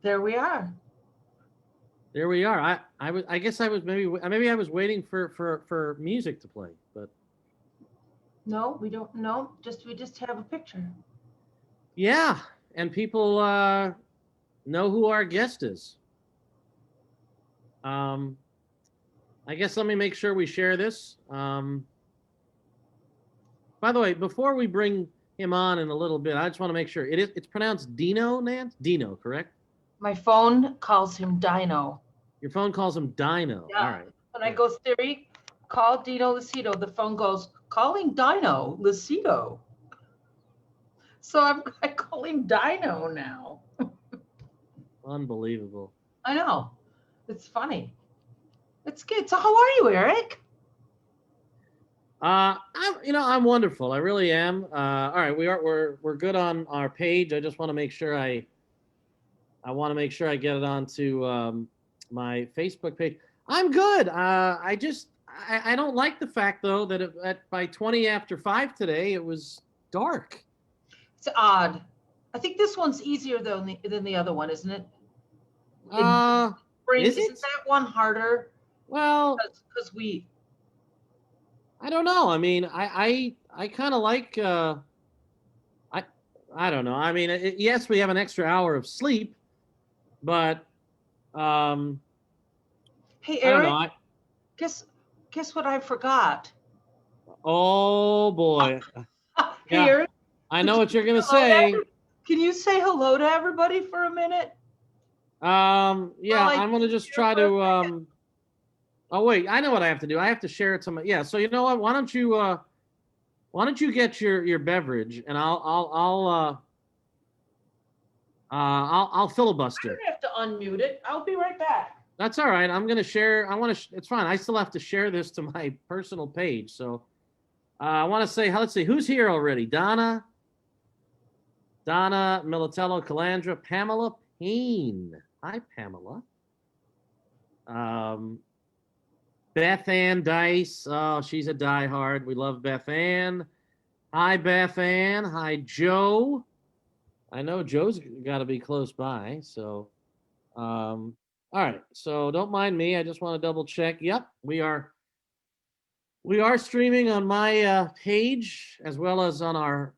There we are. There we are. I guess I was maybe I was waiting for music to play, but No, we don't. No, we just have a picture. yeah, and people know who our guest is. I guess let me make sure we share this. By the way, before we bring him on in a little bit, I just want to make sure it's pronounced Dino, Nance? Dino, correct? My phone calls him Dino. Your phone calls him Dino. Yeah. All right. When I go, Siri, call Dino Losito, the phone goes, calling Dino Losito. So I call him Dino now. Unbelievable. I know. It's funny. It's good. So how are you, Eric? I'm wonderful. I really am. All right, we're good on our page. I just want to make sure I get it onto my Facebook page. I'm good. I don't like the fact though that by 20 after 5 today it was dark. It's odd. I think this one's easier than the other one, isn't it? Isn't that one harder? Well, because I don't know. I mean, I kind of like. I don't know. I mean, yes, we have an extra hour of sleep, but hey, Eric, guess what I forgot? Oh boy! Hey, yeah. Eric, I know what you're gonna say. Can you say hello to everybody for a minute? Yeah, I'm gonna just try to. Oh wait, I know what I have to do. I have to share it to my. Yeah, so you know what? Why don't you get your beverage and I'll filibuster. I don't have to unmute it. I'll be right back. That's all right. I'm gonna share. It's fine. I still have to share this to my personal page. So I want to say, let's see, who's here already? Donna, Militello, Calandra, Pamela Payne. Hi, Pamela. Beth Ann Dice. Oh, she's a diehard. We love Beth Ann. Hi, Beth Ann. Hi, Joe. I know Joe's got to be close by. So, all right. So don't mind me. I just want to double check. Yep, we are streaming on my page as well as on our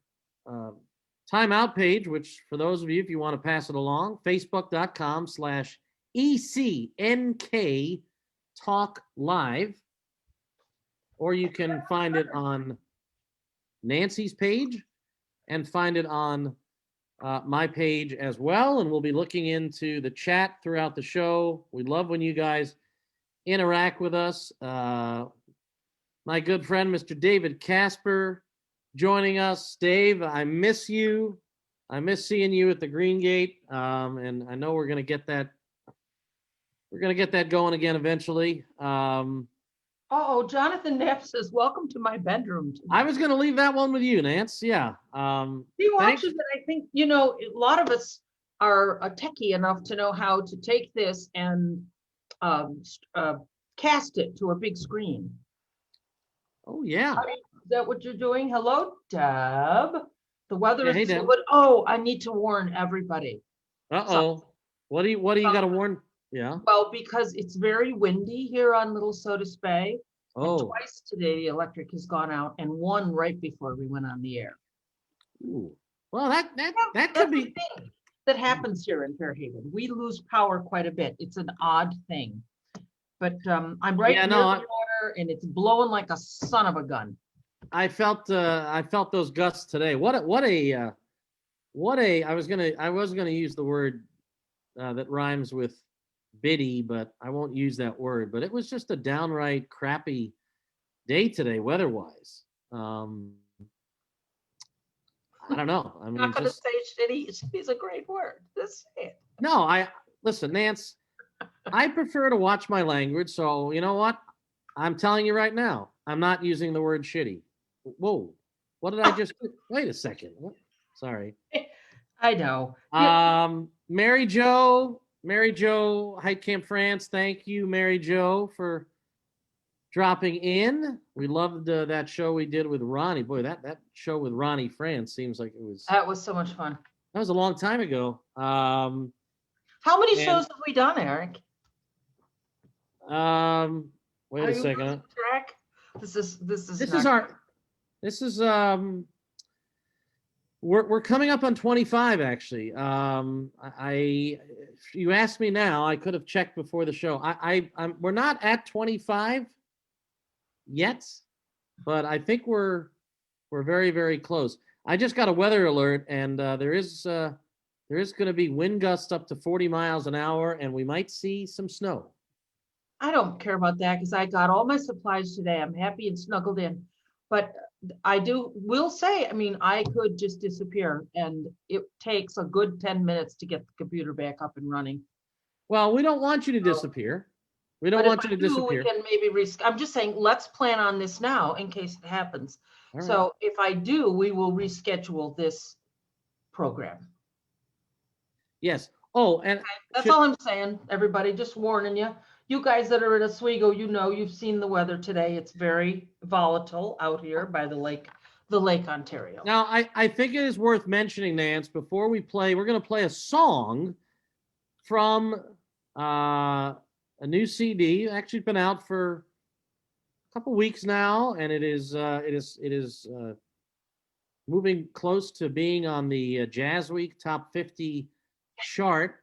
timeout page, which for those of you, if you want to pass it along, facebook.com/ECNK Talk Live, or you can find it on Nancy's page and find it on my page as well. And we'll be looking into the chat throughout the show. We love when you guys interact with us. My good friend, Mr. David Casper, joining us. Dave, I miss you. I miss seeing you at the Green Gate. And I know we're going to get that. We're going to get that going again eventually. Jonathan Neff says, welcome to my bedroom today. I was going to leave that one with you, Nance. Yeah. He watches it. I think, a lot of us are techie enough to know how to take this and cast it to a big screen. Oh, yeah. Is that what you're doing? Hello, Deb. The weather is so good. Oh, I need to warn everybody. Uh-oh. What do you got to warn? Yeah. Well, because it's very windy here on Little Sodas Bay. Oh. And twice today the electric has gone out, and one right before we went on the air. Ooh. Well, that could be. That happens here in Fairhaven. We lose power quite a bit. It's an odd thing. But I'm right near the water, and it's blowing like a son of a gun. I felt those gusts today. I was gonna use the word that rhymes with bitty, but I won't use that word. But it was just a downright crappy day today, weather-wise. I don't know. I mean, I'm not gonna say shitty. Shitty's a great word. Just say it. No, listen, Nance. I prefer to watch my language, so you know what? I'm telling you right now, I'm not using the word shitty. Whoa, what did I just do? Wait a second. Sorry. I know. Mary Jo, Height Camp France. Thank you, Mary Jo, for dropping in. We loved that show we did with Ronnie. Boy, that show with Ronnie France seems like it was. That was so much fun. That was a long time ago. How many And- shows have we done, Eric? Wait Are a you second. losing track? This is We're coming up on 25 actually. If you asked me now, I could have checked before the show. We're not at 25 yet, but I think we're very, very close. I just got a weather alert, and there is going to be wind gusts up to 40 miles an hour, and we might see some snow. I don't care about that because I got all my supplies today. I'm happy and snuggled in. But will say, I mean, I could just disappear and it takes a good 10 minutes to get the computer back up and running. Well, we don't want you to disappear. We don't want you to disappear. We can maybe I'm just saying, let's plan on this now in case it happens. All right. So if I do, we will reschedule this program. Yes. Oh, and that's all I'm saying, everybody, just warning you. You guys that are in Oswego, you've seen the weather today. It's very volatile out here by the Lake Ontario. Now, I think it is worth mentioning, Nance, before we play, we're going to play a song from a new CD. Actually been out for a couple weeks now, and it is moving close to being on the Jazz Week Top 50 chart.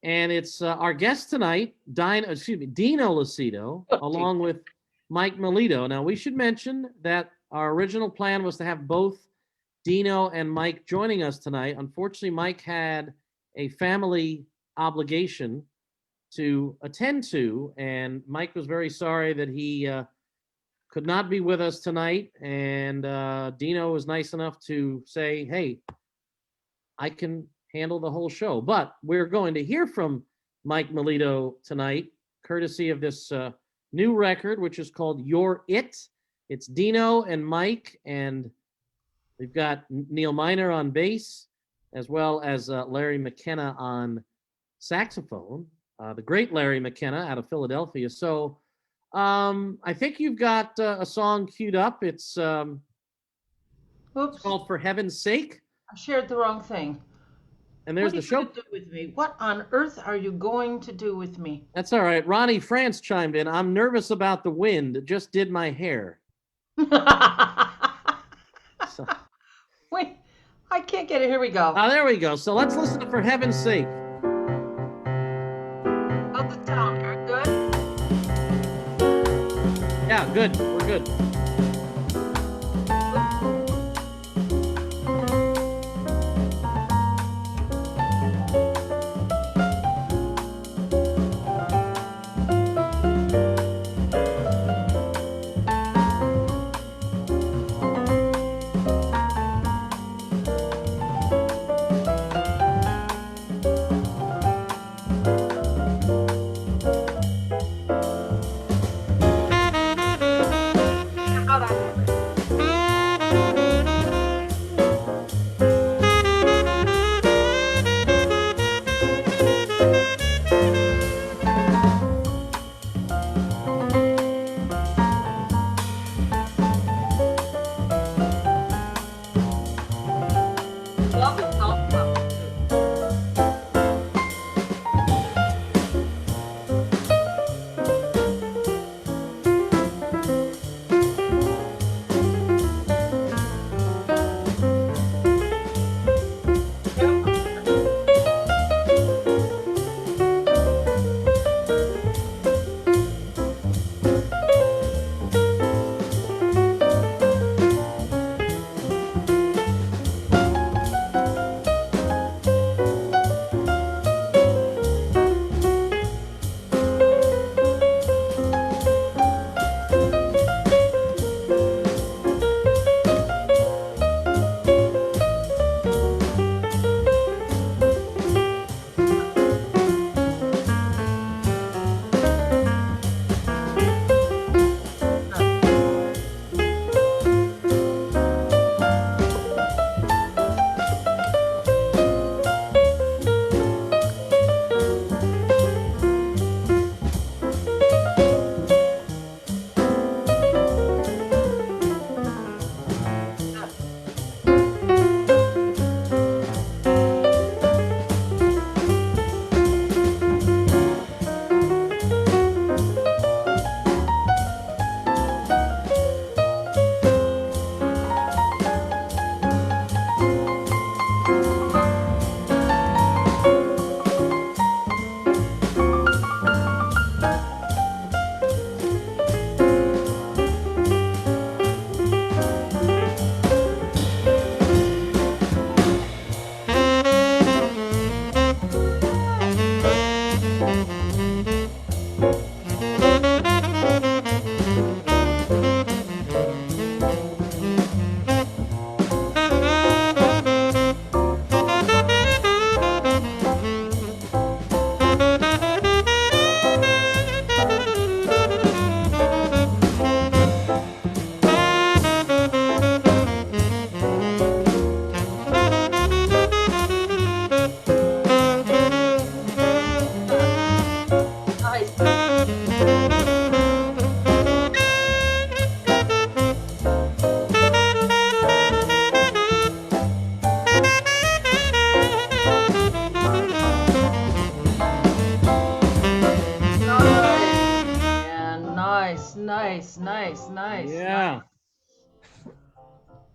And it's our guest tonight, Dino Losito, along with Mike Melito. Now, we should mention that our original plan was to have both Dino and Mike joining us tonight. Unfortunately, Mike had a family obligation to attend to, and Mike was very sorry that he could not be with us tonight. And Dino was nice enough to say, hey, I can handle the whole show. But we're going to hear from Mike Melito tonight, courtesy of this new record, which is called You're It. It's Dino and Mike, and we've got Neal Miner on bass, as well as Larry McKenna on saxophone, the great Larry McKenna out of Philadelphia. So I think you've got a song queued up. It's called For Heaven's Sake. I shared the wrong thing. And there's the show. What are you going to do with me? What on earth are you going to do with me? That's all right. Ronnie France chimed in. I'm nervous about the wind. It just did my hair. So. Wait, I can't get it. Here we go. Oh, there we go. So let's listen to For Heaven's Sake. How's the sound? Are good? Yeah, good. We're good.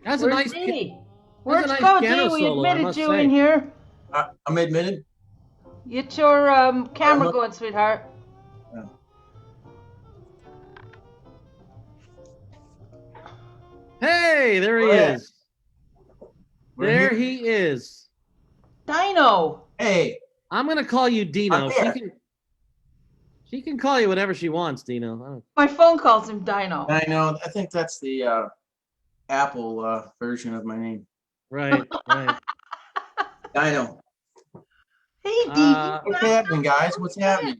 That's a Where's nice, Dee? that's a Where'd you nice go, piano Dee? We solo, I admitted must you in say. here. I'm admitted. Get your camera I'm- going, sweetheart. Hey, there he Where? is. We're There here. he is. Dino. Hey, I'm gonna call you Dino. I'm She here. can, she can call you whatever she wants, Dino. My phone calls him Dino. I know. I think that's the Apple version of my name. Right, right. Dino. Hey, Dee. What's happening, guys? What's happening?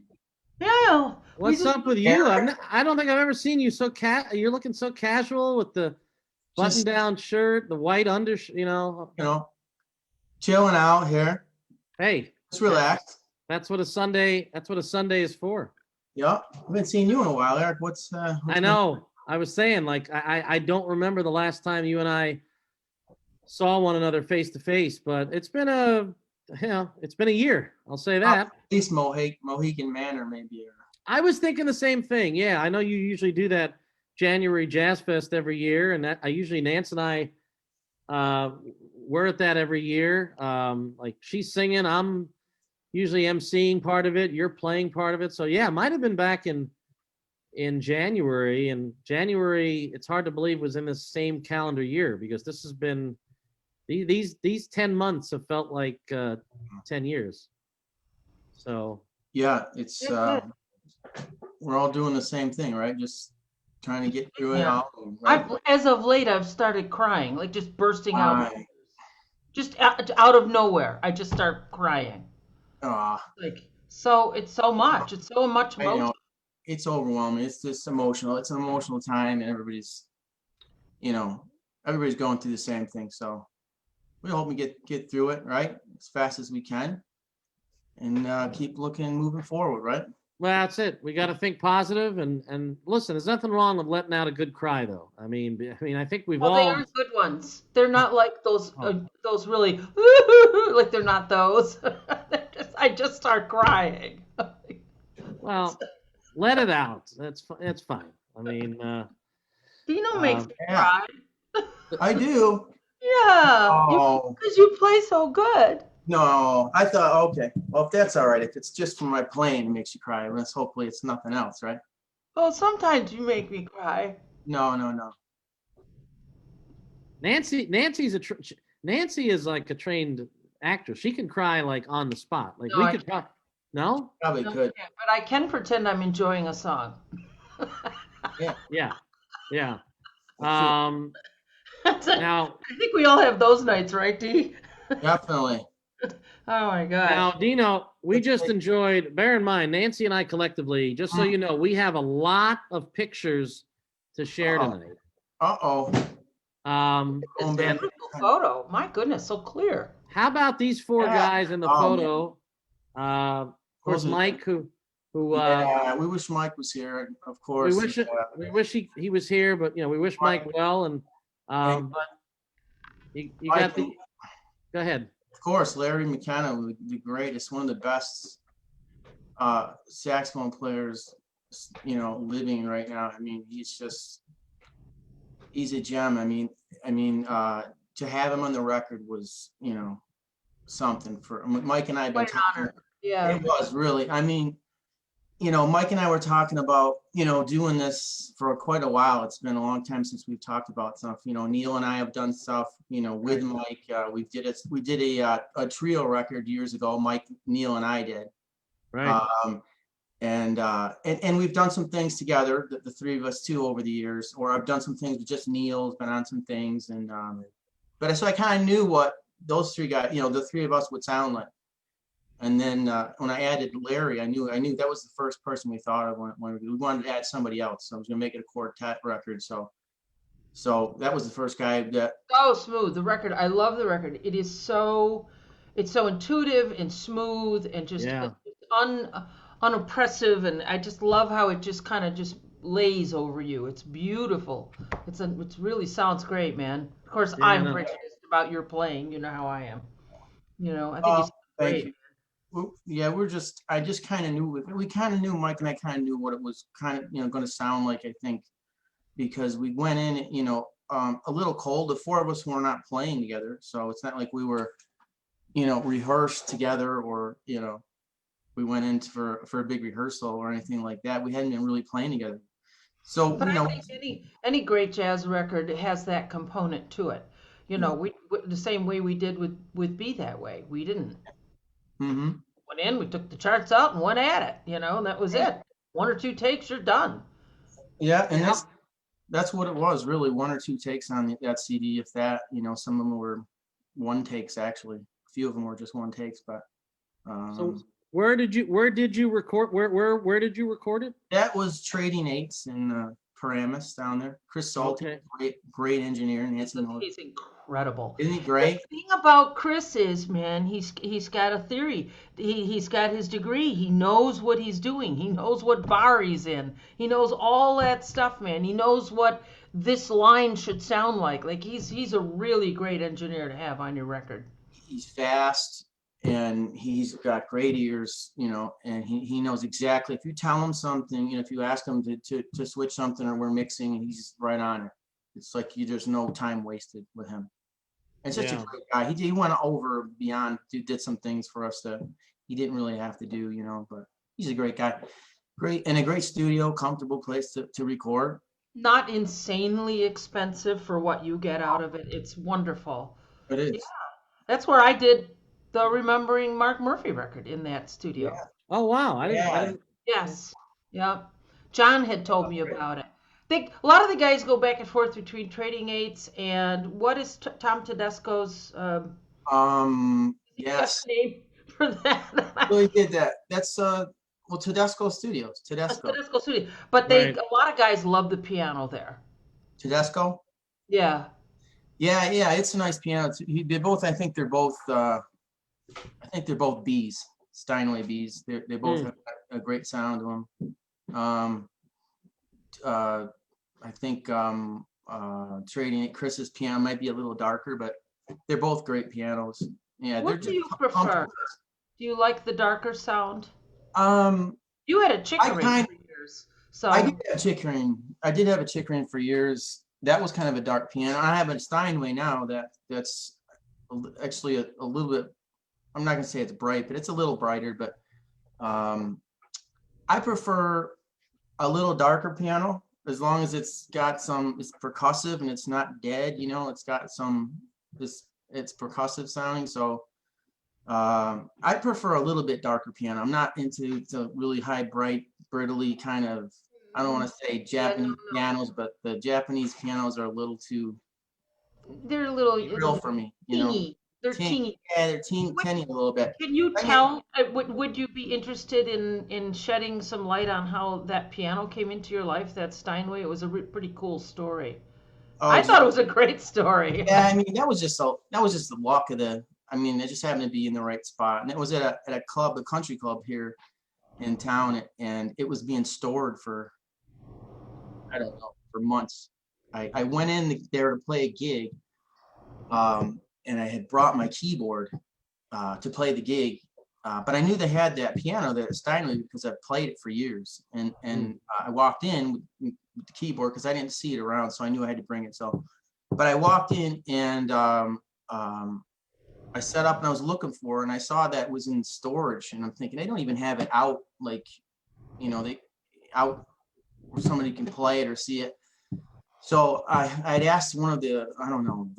Yeah. What's up with you? I don't think I've ever seen you so you're looking so casual with the Just, button-down shirt, the white you know, chilling out here. Hey, Just relax. that's what a Sunday is for. Yep. I haven't seen you in a while, Eric. What's I know. I was saying, like, I don't remember the last time you and I saw one another face to face, but it's been it's been a year. I'll say that. At least Mohican Manor, maybe. I was thinking the same thing. Yeah, I know you usually do that January Jazz Fest every year, and that Nance and I we're at that every year. Like she's singing, I'm usually emceeing part of it, you're playing part of it. So yeah, it might have been back in January. And January, it's hard to believe was in the same calendar year because this has been these 10 months have felt like 10 years. So Yeah, it's we're all doing the same thing, right? Just trying to get through it all. Right? As of late, I've started crying, like just bursting out, Right. just out of nowhere. I just start crying. Like so, it's so much. It's so much You emotion. know, it's overwhelming. It's just emotional. It's an emotional time, and everybody's going through the same thing. So we hope we get through it, right, as fast as we can, and keep moving forward, right? well, that's it. We got to think positive and listen. There's nothing wrong with letting out a good cry, though. I mean, I think we've Well, all. they are good ones. They're not like those really like they're not those. I just start crying. Well, let it out. That's fine. I mean, Dino makes me Yeah. cry. I do. Yeah, Oh because you play so good. no, I thought, okay, well, if that's all right, if it's just from my playing it makes you cry, let's hopefully it's nothing else, right? Well, sometimes you make me cry. No. Nancy is like a trained actress. She can cry like on the spot. Like No, we I could cry. No? Probably No, I could. can't, but I can pretend I'm enjoying a song. Yeah. Now, I think we all have those nights, right, Dee? Definitely. Oh my gosh. now, Dino, we just enjoyed. Bear in mind, Nancy and I collectively, just so you know, we have a lot of pictures to share tonight. Uh-oh. Um, Going and back. Beautiful photo. My goodness, so clear. how about these four guys in the photo? Of course, Mike, who Yeah, we wish Mike was here, of course. we wish he was here, but we wish Mike well. And but you got the. Go ahead. Of course, Larry McKenna, the greatest, one of the best saxophone players, living right now. I mean, he's a gem. I mean, to have him on the record was, something for Mike and I. Quite an honor. Yeah. It was really. I mean, Mike and I were talking about, doing this for quite a while. It's been a long time since we've talked about stuff. Neal and I have done stuff, with Mike. We did a trio record years ago. Mike, Neal, and I did. Right. And we've done some things together, the three of us too, over the years. Or I've done some things with just Neal's been on some things, and so I kind of knew what those three guys, the three of us would sound like. And then when I added Larry, I knew that was the first person we thought of when we wanted to add somebody else. So I was going to make it a quartet record. So that was the first guy that. So smooth. The record. I love the record. It's so intuitive and smooth and just unoppressive. And I just love how it just kind of just lays over you. It's beautiful. It really sounds great, man. Of course, I'm prejudiced about your playing. You know how I am. I think it's great. Yeah, I just kind of knew, Mike and I kind of knew what it was kind of, going to sound like, I think, because we went in, a little cold. The four of us were not playing together, so it's not like we were, rehearsed together, or we went in for a big rehearsal or anything like that. We hadn't been really playing together. So, But I think any great jazz record has that component to it. yeah. We the same way we did with Be That Way. We didn't Hmm. went in, we took the charts out and went at it, and that was it. One or two takes, you're done. Yeah, and Yeah. that's what it was, really, one or two takes on that CD, if that. Some of them were one takes, actually. A few of them were just one takes, but So where did you record? Where did you record it? that was Trading Eights in Paramus down there. Chris Salty, Okay. great engineer. Nancy knows. He's incredible. Isn't he The great? thing about Chris is, man, he's got a theory. He's got his degree. He knows what he's doing. He knows what bar he's in. He knows all that stuff, man. He knows what this line should sound like. Like he's a really great engineer to have on your record. He's fast, and he's got great ears, and he knows exactly. If you tell him something, if you ask him to switch something, or we're mixing, he's right on it. It's like there's no time wasted with him. And such a Yeah. great guy. He went over beyond, did some things for us that he didn't really have to do, but he's a great guy. Great, and a great studio, comfortable place to record. Not insanely expensive for what you get out of it. It's wonderful. It is. That's where I did the Remembering Mark Murphy record, in that studio. Yeah. Oh wow! I Yeah. didn't. Yes. Yeah. John had told me about it. I think a lot of the guys go back and forth between Trading Eights and what is Tom Tedesco's Yes. name for that? Really did that. That's Tedesco Studios. Tedesco. Tedesco studio. But Right. a lot of guys love the piano there. Tedesco? Yeah. Yeah, it's a nice piano. They both, I think they're both Bs, Steinway Bs. They both have a great sound to them. I think Trading Chris's piano might be a little darker, but they're both great pianos. Yeah, What do you prefer? Do you like the darker sound? You had a Chickering for years. So I did have Chickering. I did have a Chickering for years. That was kind of a dark piano. I have a Steinway now that's actually a little bit, I'm not gonna say it's bright, but it's a little brighter. But I prefer a little darker piano, as long as it's percussive and it's not dead. It's got it's percussive sounding. So I prefer a little bit darker piano. I'm not into the really high, bright, brittly kind of, I don't want to say Japanese pianos, but the Japanese pianos are a little too, they're a little real for me. teeny. They're teeny. Yeah, they're teeny a little bit. Can you tell? Would you be interested in shedding some light on how that piano came into your life? That Steinway. It was a pretty cool story. Oh, I thought it was a great story. Yeah, I mean that was just the luck of the. I mean, it just happened to be in the right spot, and it was at a club, a country club here in town, and it was being stored for, I don't know, for months. I went in there to play a gig, and I had brought my keyboard to play the gig, but I knew they had that piano there at Steinway because I've played it for years, and I walked in with the keyboard because I didn't see it around, so I knew I had to bring it. So, but I walked in and I set up and I was looking for it, and I saw that it was in storage, and I'm thinking they don't even have it out, like, they out where somebody can play it or see it. So I'd asked one of the, I don't know,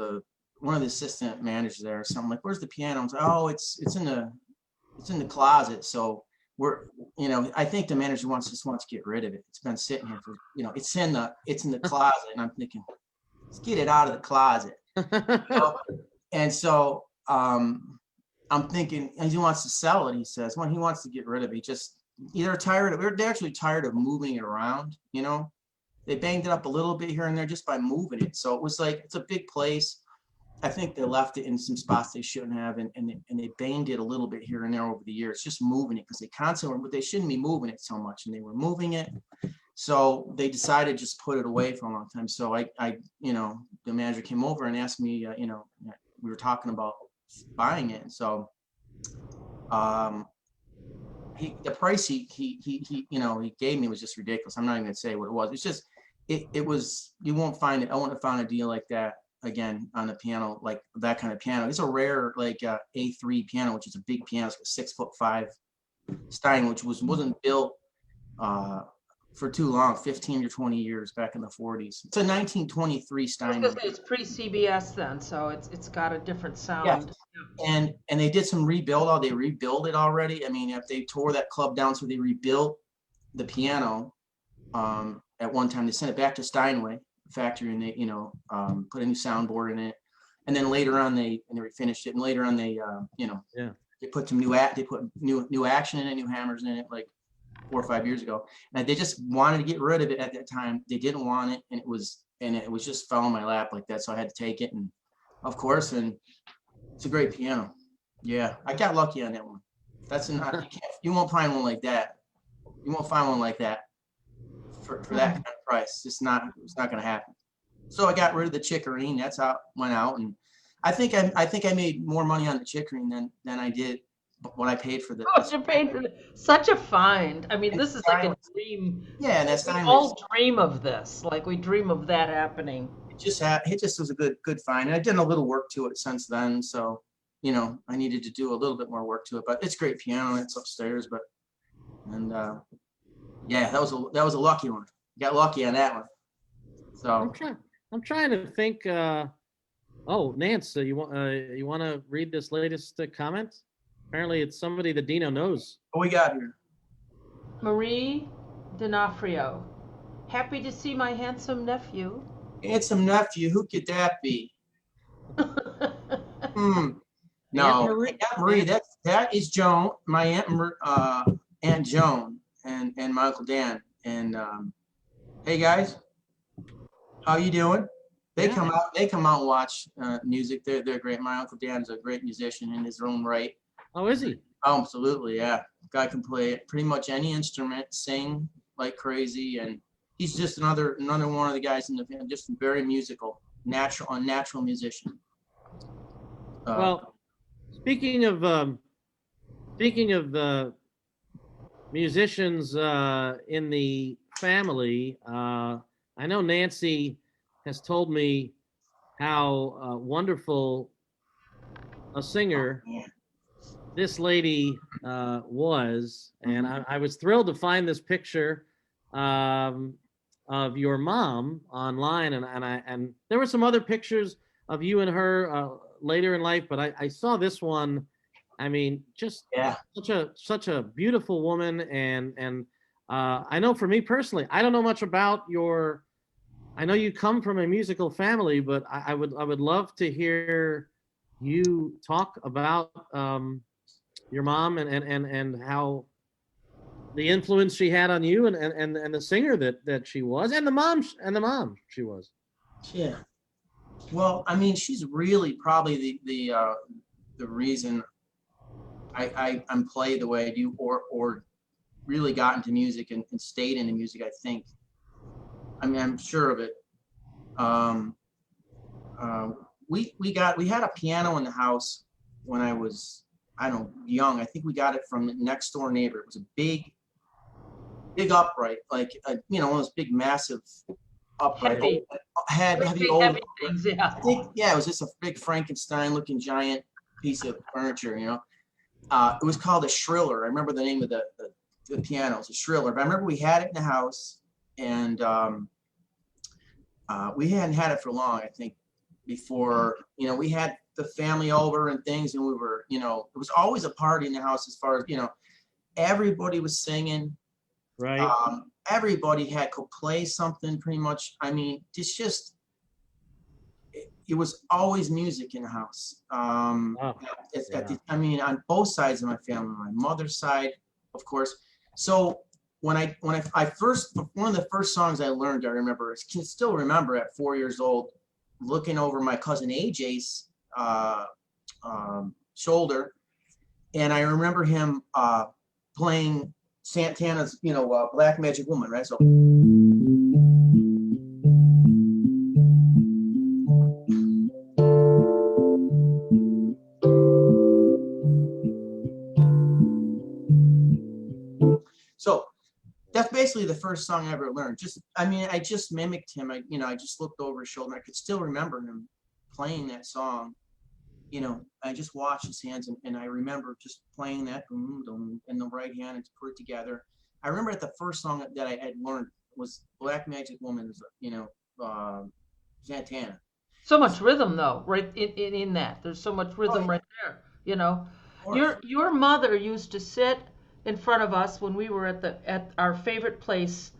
one of the assistant managers there or something, like, where's the piano? I was like, oh, it's in the closet. So I think the manager wants to get rid of it. It's been sitting here for, it's in the closet, and I'm thinking, let's get it out of the closet. And so I'm thinking, and he wants to sell it. He says, well, he wants to get rid of it. They're actually tired of moving it around. They banged it up a little bit here and there just by moving it. So it was like, it's a big place. I think they left it in some spots they shouldn't have, and they banged it a little bit here and there over the years, just moving it because but they shouldn't be moving it so much, and they were moving it. So they decided to just put it away for a long time. So I the manager came over and asked me, we were talking about buying it. So the price he gave me was just ridiculous. I'm not even gonna say what it was. it was, you won't find it. I wouldn't have found a deal like that again on a piano, like that kind of piano. It's a rare, like A3 piano, which is a big piano. It's a 6'5" Stein, which wasn't built for too long, 15 or 20 years back in the 40s. It's a 1923 I was Stein. gonna say it's pre-CBS then, so it's got a different Yeah. sound. And they did some rebuild. They rebuilt it already. I mean, if they tore that club down, so they rebuilt the piano at one time. They sent it back to Steinway factory, and they, you know, put a new soundboard in it. And then later on, they refinished it. And later on, they, you know, Yeah. they put some new action in it, new hammers in it, like 4 or 5 years ago. And they just wanted to get rid of it at that time. They didn't want it, and it was just fell in my lap like that. So I had to take it, and of course, and it's a great piano. Yeah, I got lucky on that one. That's not, you won't find one like that. You won't find one like that for that kind of price. It's not going to happen. So I got rid of the Chickering. That's how it went out, and I think I made more money on the Chickering than I did what I paid for the. Oh, you paid for such a find. I mean, this is like a dream. Yeah, and that's We time. all dream of this. Like we dream of that happening. It just was a good find. And I've done a little work to it since then. So, you know, I needed to do a little bit more work to it, but it's great piano. It's upstairs, yeah, that was a lucky one. Got lucky on that one. So I'm trying to think. Oh, Nance, you want to read this latest comment? Apparently, it's somebody that Dino knows. what we got here? Marie D'Onofrio. Happy to see my handsome nephew. Handsome nephew. Who could that be? No, Aunt Marie. That is Joan. My Aunt Joan and my Uncle Dan. And hey guys, how you doing? They come out and watch music. They're great. My Uncle Dan's a great musician in his own right. Oh, is he? Oh, absolutely, yeah. Guy can play pretty much any instrument, sing like crazy, and he's just another one of the guys in the band, just very musical, natural musician. Well, speaking of musicians in the family, I know Nancy has told me how wonderful a singer this lady was, and I was thrilled to find this picture of your mom online, and there were some other pictures of you and her later in life, but I saw this one. I mean, just such a beautiful woman, and I know for me personally, I don't know much about your. I know you come from a musical family, but I would love to hear you talk about your mom and how the influence she had on you and the singer that she was and the mom she was. Yeah. Well, I mean, she's really probably the reason I'm played the way I do, or really got into music and stayed into music. I think. I mean, I'm sure of it. We had a piano in the house when I was, I don't know, young. I think we got it from the next door neighbor. It was a big upright, like one of those big, massive upright. Heavy old things, yeah. I think, it was just a big Frankenstein-looking giant piece of furniture. It was called a Shriller. I remember the name of the piano. It was a Shriller. But I remember we had it in the house, and we hadn't had it for long. I think before we had the family over and things, and we were it was always a party in the house as far as everybody was singing. Right. Everybody could play something pretty much. I mean, it was always music in the house. I mean, on both sides of my family, my mother's side, of course. So when I first, one of the first songs I learned, I can still remember at 4 years old, looking over my cousin AJ's shoulder, and I remember him playing Santana's, Black Magic Woman, right? So. So that's basically the first song I ever learned. I just mimicked him. I just looked over his shoulder. I could still remember him playing that song. I just watched his hands, and I remember just playing that in the right hand and to put it together. I remember the first song that I had learned was Black Magic Woman's, Santana. So much rhythm though, right in that. There's so much rhythm right there, Your mother used to sit in front of us when we were at our favorite place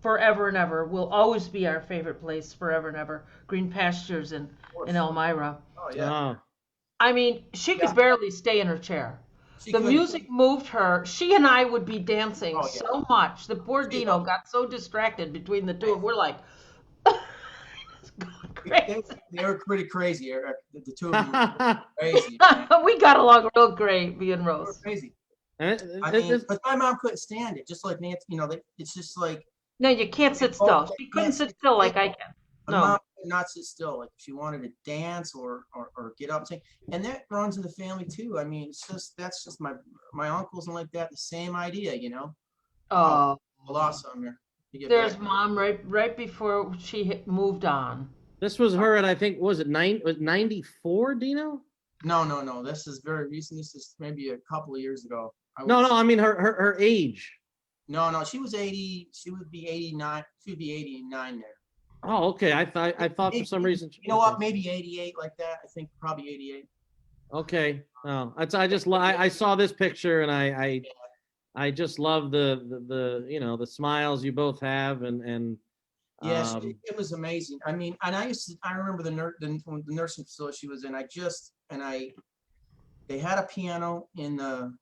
forever and ever. Will always be our favorite place forever and ever. Green Pastures in Elmira. Oh yeah. I mean, she could barely stay in her chair. The music moved her. She and I would be dancing so much. The poor Dino got so distracted between the two. We're like, it's going crazy. They were pretty crazy. The two of them were crazy. We got along real great, me and Rose. They were crazy. But my mom couldn't stand it. Just like Nancy, it's just like. No, you can't sit still. She couldn't sit still like I can. My mom could not sit still. Like she wanted to dance or get up and sing, and that runs in the family too. I mean, that's just my uncles and like that. The same idea, I lost some here. There's mom right before she moved on. This was her, and I think was it 94, Dino? No. This is very recent. This is maybe a couple of years ago. No. I mean her age. No. She was 80. She would be 89. She would be 89 there. Oh, okay. I thought for some reason. You know what? Maybe 88 like that. I think probably 88. Okay. Oh, I saw this picture and I just love the smiles you both have and. Yes, it was amazing. I mean, and I remember the nursing facility she was in. They had a piano in the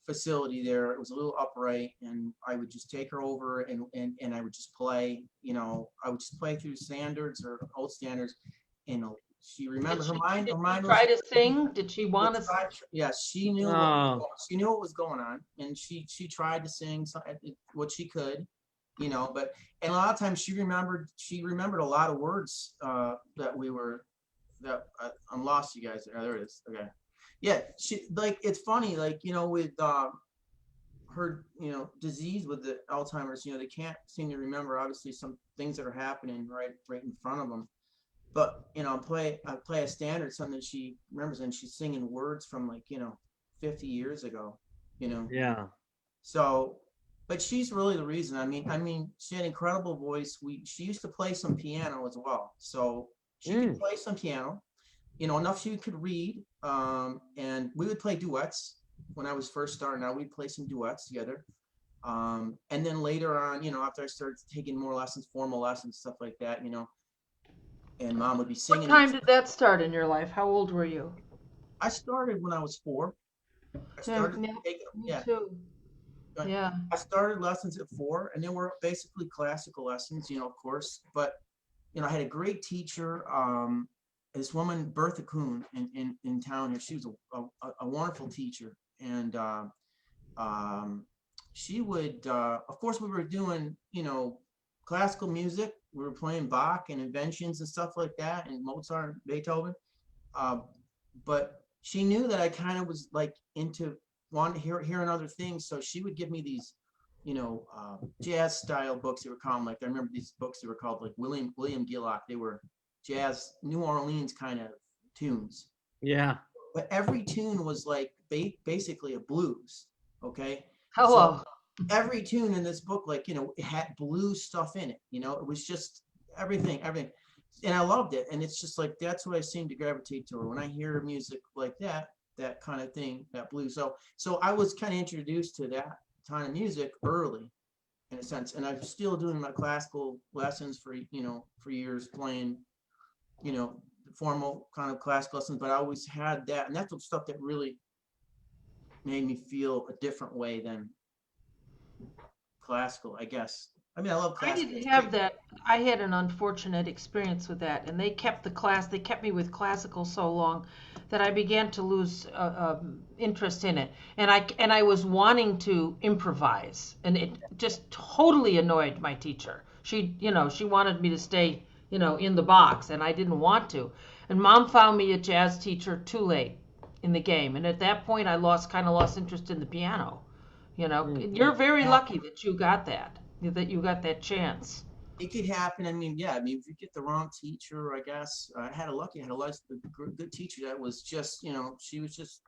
facility there. It was a little upright, and I would just take her over and I would just play. I would just play through standards or old standards. She remembered her mind. Her mind try to sing. Did she want to? Yes, she knew. She knew what was going on, and she tried to sing what she could. But a lot of times she remembered a lot of words I'm lost, you guys. There it is. Okay. Yeah, it's funny, with her, disease with the Alzheimer's, they can't seem to remember obviously some things that are happening right in front of them. But, I play a standard, something that she remembers, and she's singing words from 50 years ago, Yeah. So, but she's really the reason. I mean, she had an incredible voice. She used to play some piano as well. So she could play some piano, enough she could read. And we would play duets when I was first starting out. We'd play some duets together. And then later on, after I started taking more lessons, formal lessons, stuff like that, and mom would be singing. What time did that start in your life? How old were you? I started when I was 4. I started me too. Yeah. I started lessons at 4, and they were basically classical lessons, of course. But, I had a great teacher, this woman, Bertha Cohen, in town here. She was a wonderful teacher. And she would, of course, we were doing, classical music. We were playing Bach and inventions and stuff like that, and Mozart and Beethoven. But she knew that I kind of was into wanting to hearing other things. So she would give me these, jazz style books. They were called I remember these books. They were called William Gillock. They were jazz, New Orleans kind of tunes. Yeah. But every tune was basically a blues. Okay. Hello. So every tune in this book, it had blues stuff in it. It was just everything. And I loved it. And it's just that's what I seem to gravitate to. When I hear music like that kind of thing, that blues. So I was kind of introduced to that kind of music early, in a sense. And I'm still doing my classical lessons for years, playing, formal kind of classical lessons. But I always had that, and that's the stuff that really made me feel a different way than classical, I guess. I mean, I love classical. I didn't have that. I had an unfortunate experience with that, and they kept me with classical so long that I began to lose interest in it. And I was wanting to improvise, and it just totally annoyed my teacher. She wanted me to stay, in the box, and I didn't want to. And mom found me a jazz teacher too late in the game. And at that point, I lost interest in the piano. You know, Mm. you're very Yeah. lucky that you got that chance. It could happen. I mean, yeah. I mean, if you get the wrong teacher, I guess I had a lot of good teacher that was just, she was just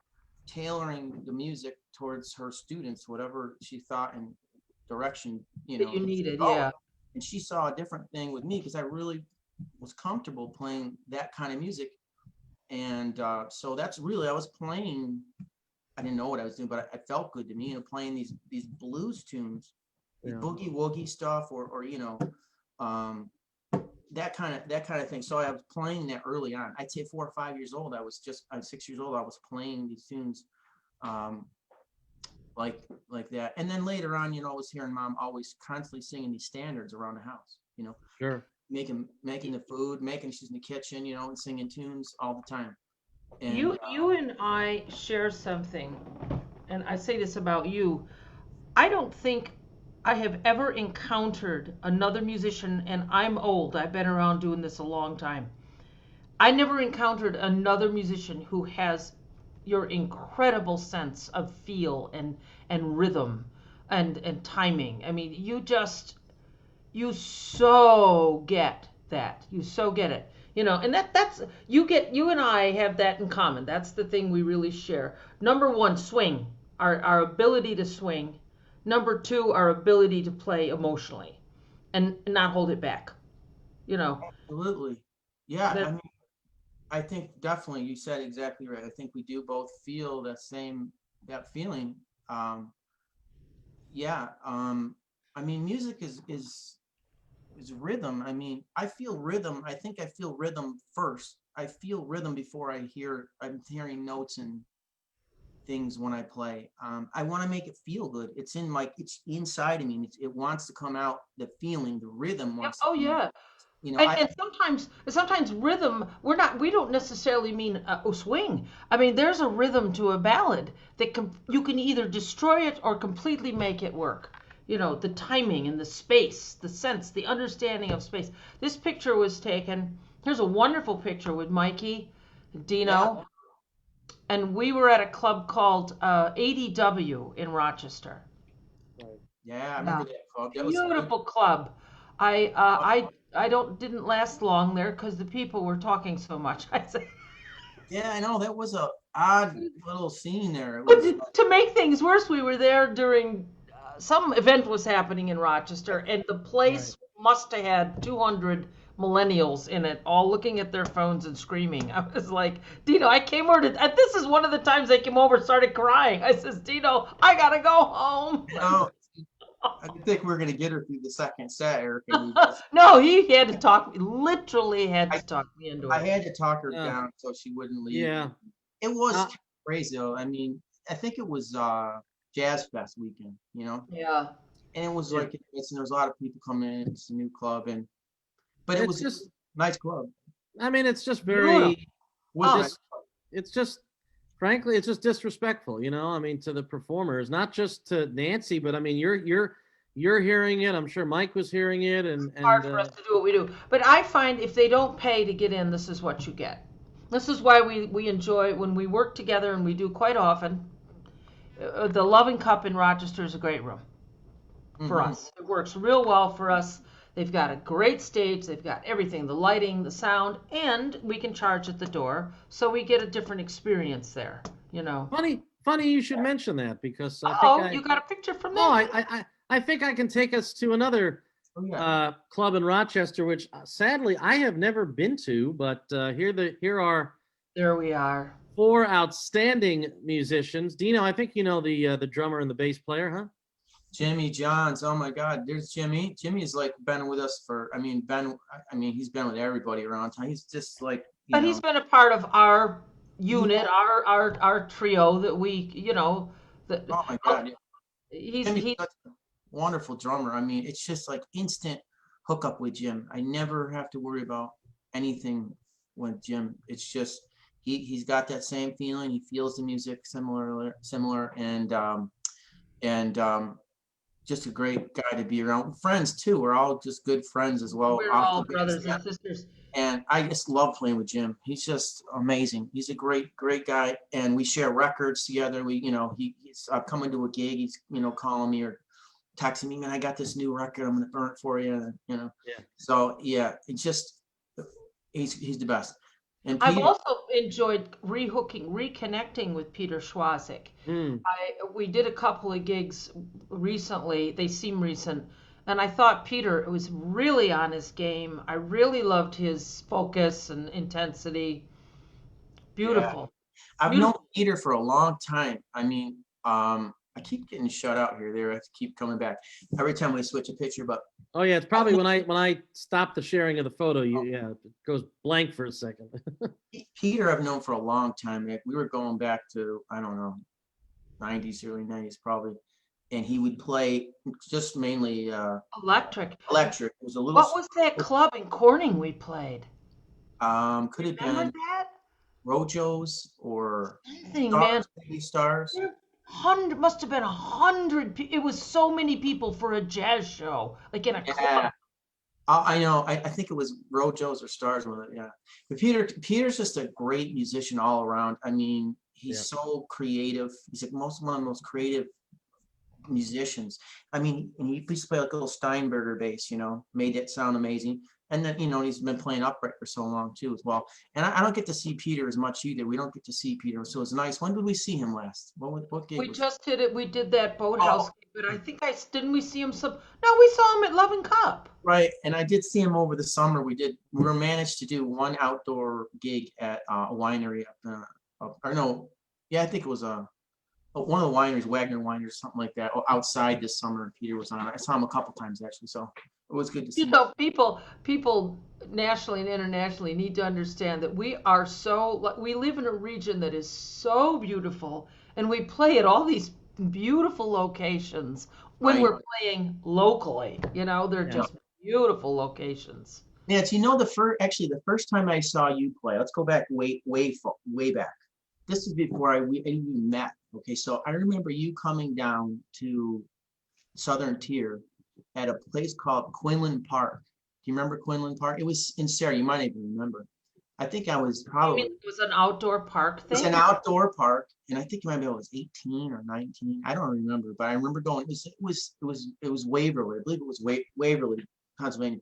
tailoring the music towards her students, whatever she thought and direction, That you they should needed, go. yeah. And she saw a different thing with me because I really was comfortable playing that kind of music. And so that's really, I was playing, I didn't know what I was doing, but it felt good to me, playing these blues tunes, Yeah. boogie woogie stuff, or that kind of thing. So I was playing that early on. I'd say 4 or 5 years old. I was 6 years old. I was playing these tunes, like that. And then later on, I was hearing Mom always constantly singing these standards around the house. Sure. Making the food, she's in the kitchen, and singing tunes all the time. And You and I share something, and I say this about you. I don't think I have ever encountered another musician, and I'm old. I've been around doing this a long time. I never encountered another musician who has your incredible sense of feel and rhythm and timing. I mean, you so get that. You so get it. And that's you and I have that in common. That's the thing we really share. Number one, swing. Our ability to swing. Number two, our ability to play emotionally and not hold it back. absolutely, yeah. That, I mean, I think definitely you said exactly right. I think we do both feel that feeling. Yeah. I mean, music is rhythm. I mean, I feel rhythm. I think I feel rhythm first. I feel rhythm before I'm hearing notes and things when I play. I want to make it feel good. It's inside of me. It wants to come out. The feeling, the rhythm yeah, wants to oh come out. yeah. I And sometimes rhythm, we don't necessarily mean a swing. I mean, there's a rhythm to a ballad that you can either destroy it or completely make it work. The timing and the space, the sense, the understanding of space. This picture was taken. Here's a wonderful picture with Mikey, Dino, Yeah. and we were at a club called ADW in Rochester. Yeah, I Yeah. remember that club. That was good. Beautiful club. I didn't last long there because the people were talking so much. I said, Yeah, I know that was a odd little scene there. It but was to make things worse, we were there during some event was happening in Rochester, and the place must have had 200 millennials in it, all looking at their phones and screaming. I was like, Dino, I came over to. This is one of the times they came over and started crying. I says, Dino, I gotta go home. no. I didn't think we were gonna get her through the second set, Eric. No, he had to talk. Literally had to talk me into I it. had to talk her Yeah. down so she wouldn't leave. Yeah. It was Uh, crazy though. I mean, I think it was Jazz Fest weekend, Yeah. and it was Yeah. like there was a lot of people coming in. It's a new club, but it It's was just, a nice club. I mean, it's just Beautiful. very, Was Oh. a nice just, club. it's just, frankly, it's just disrespectful, I mean, to the performers, not just to Nancy, but I mean, you're hearing it. I'm sure Mike was hearing it, Hard for us to do what we do. But I find if they don't pay to get in, this is what you get. This is why we enjoy when we work together, and we do quite often. The Loving Cup in Rochester is a great room for Mhm. us. It works real well for us. They've got a great stage. They've got everything, the lighting, the sound, and we can charge at the door. So we get a different experience there, Funny you should mention that because I Oh, think you got a picture from oh, that? I think I can take us to another Oh, yeah. club in Rochester, which sadly I have never been to, but here are There we are. 4 outstanding musicians. Dino, I think you know the drummer and the bass player, huh? Jimmy Johns. Oh my God, there's Jimmy. Jimmy's like been with us he's been with everybody around town. He's just like, But he's been a part of our unit, our trio that that oh my God. he's Jimmy's he such a wonderful drummer. I mean, it's just like instant hookup with Jim. I never have to worry about anything with Jim. It's just he's got that same feeling. He feels the music similar, and just a great guy to be around. Friends too. We're all just good friends as well. we're off all the bass. brothers and sisters. And I just love playing with Jim. He's just amazing. He's a great guy. And we share records together. We, he's coming to a gig. He's, calling me or texting me, man, I got this new record. I'm going to burn it for you. Yeah. So yeah, it's just, he's the best. And I've Peter, also enjoyed reconnecting with Peter Schwazik. Mm. We did a couple of gigs recently. They seem recent. And I thought Peter was really on his game. I really loved his focus and intensity. Beautiful. I've known Beautiful. Peter for a long time. I mean, I keep getting shut out here. There, I have to keep coming back every time we switch a picture. But Oh yeah, it's probably when I stop the sharing of the photo, it goes blank for a second. Peter, I've known for a long time. Nick. We were going back to, I don't know, 90s, early 90s probably. And he would play just mainly Electric. electric. It was a little. What was that club in Corning we played? Could have Remember been that? Rojo's or Something, man. Stars, maybe Stars. Must have been 100. It was so many people for a jazz show, like in a club. Yeah, I know. I think it was Rojo's or Stars. Yeah, but Peter's just a great musician all around. I mean, he's so creative. He's like one of the most creative musicians. I mean, and he used to play like a little Steinberger bass, made it sound amazing. And then, he's been playing upright for so long too as well. And I don't get to see Peter as much either. We don't get to see Peter. So it's nice. When did we see him last? What gig We was just did it. We did that Boathouse, but I think didn't we see him No, we saw him at Love and Cup. Right. And I did see him over the summer. We were managed to do one outdoor gig at a winery I think it was one of the wineries, Wagner Wineries, something like that, outside this summer. And Peter was on. I saw him a couple times actually. So it was good to see. People nationally and internationally need to understand that we live in a region that is so beautiful, and we play at all these beautiful locations when we're playing locally. They're just beautiful locations. Nancy, the first time I saw you play, let's go back way back. This is before we even met. Okay, so I remember you coming down to Southern Tier at a place called Quinlan Park. Do you remember Quinlan Park? It was in Sarah. You might even remember. I think I was probably. You mean it was an outdoor park thing? It's an outdoor park, and I think you might be. I was 18 or 19. I don't remember, but I remember going. It was Waverly. I believe it was Waverly, Pennsylvania.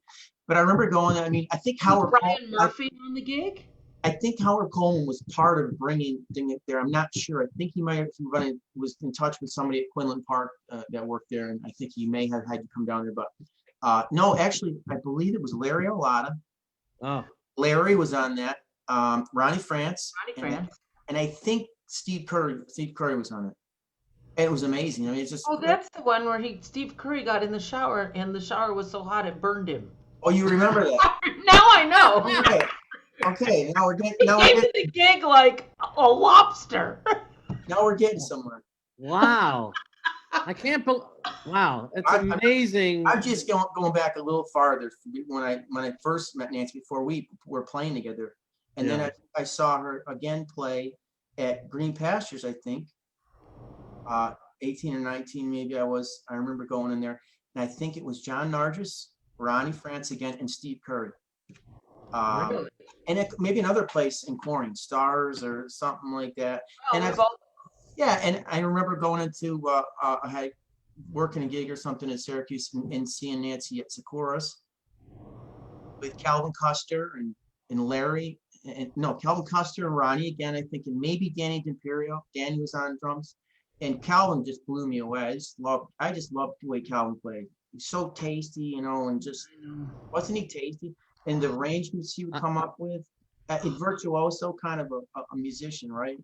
But I remember going. I mean, I think Howard. Brian Murphy on the gig. I think Howard Cohen was part of bringing it there. I'm not sure. I think he was in touch with somebody at Quinlan Park that worked there, and I think he may have had to come down there. But no, actually, I believe it was Larry Olata. Oh, Larry was on that. Ronnie France. And I think Steve Curry was on it. And it was amazing. I mean, it's just. Oh, that's the one where Steve Curry got in the shower, and the shower was so hot it burned him. Oh, you remember that? Now I know. Okay, now we're getting. The gig like a lobster. Now we're getting somewhere. wow! I can't believe. Wow, it's amazing. I'm just going back a little farther when I first met Nancy before we were playing together, and then I saw her again play at Green Pastures. I think 18 or 19 maybe I was. I remember going in there, and I think it was John Nargis, Ronnie France again, and Steve Curry. Really? And maybe another place in Corning, Stars or something like that. Well, and I remember going into I had working a gig or something in Syracuse and seeing Nancy at Sakura's with Calvin Custer and Larry Calvin Custer and Ronnie again, I think, and maybe Danny D'Imperio. Danny was on drums, and Calvin just blew me away. I just loved the way Calvin played. He's so tasty, and just wasn't he tasty? And the arrangements he would come up with, a virtuoso kind of a musician, right?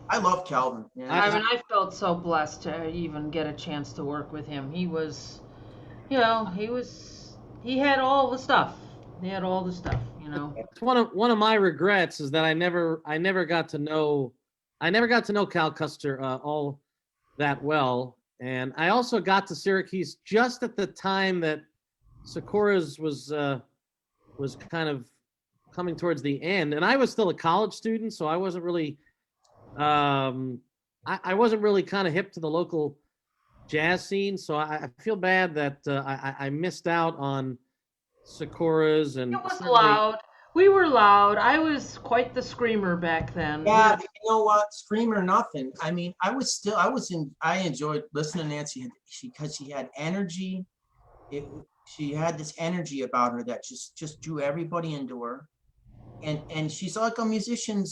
I love Calvin. I felt so blessed to even get a chance to work with him. He was, he had all the stuff. It's one of my regrets is that I never got to know Cal Custer all that well, and I also got to Syracuse just at the time that Sakura's was kind of coming towards the end, and I was still a college student, so I wasn't really I wasn't really kind of hip to the local jazz scene, so I feel bad that I missed out on Sakura's. And it was loud. We were loud. I was quite the screamer back then. Yeah, you know what? Scream or nothing. I mean, I enjoyed listening to Nancy because she had energy. She had this energy about her that just drew everybody into her. And she's like a musician,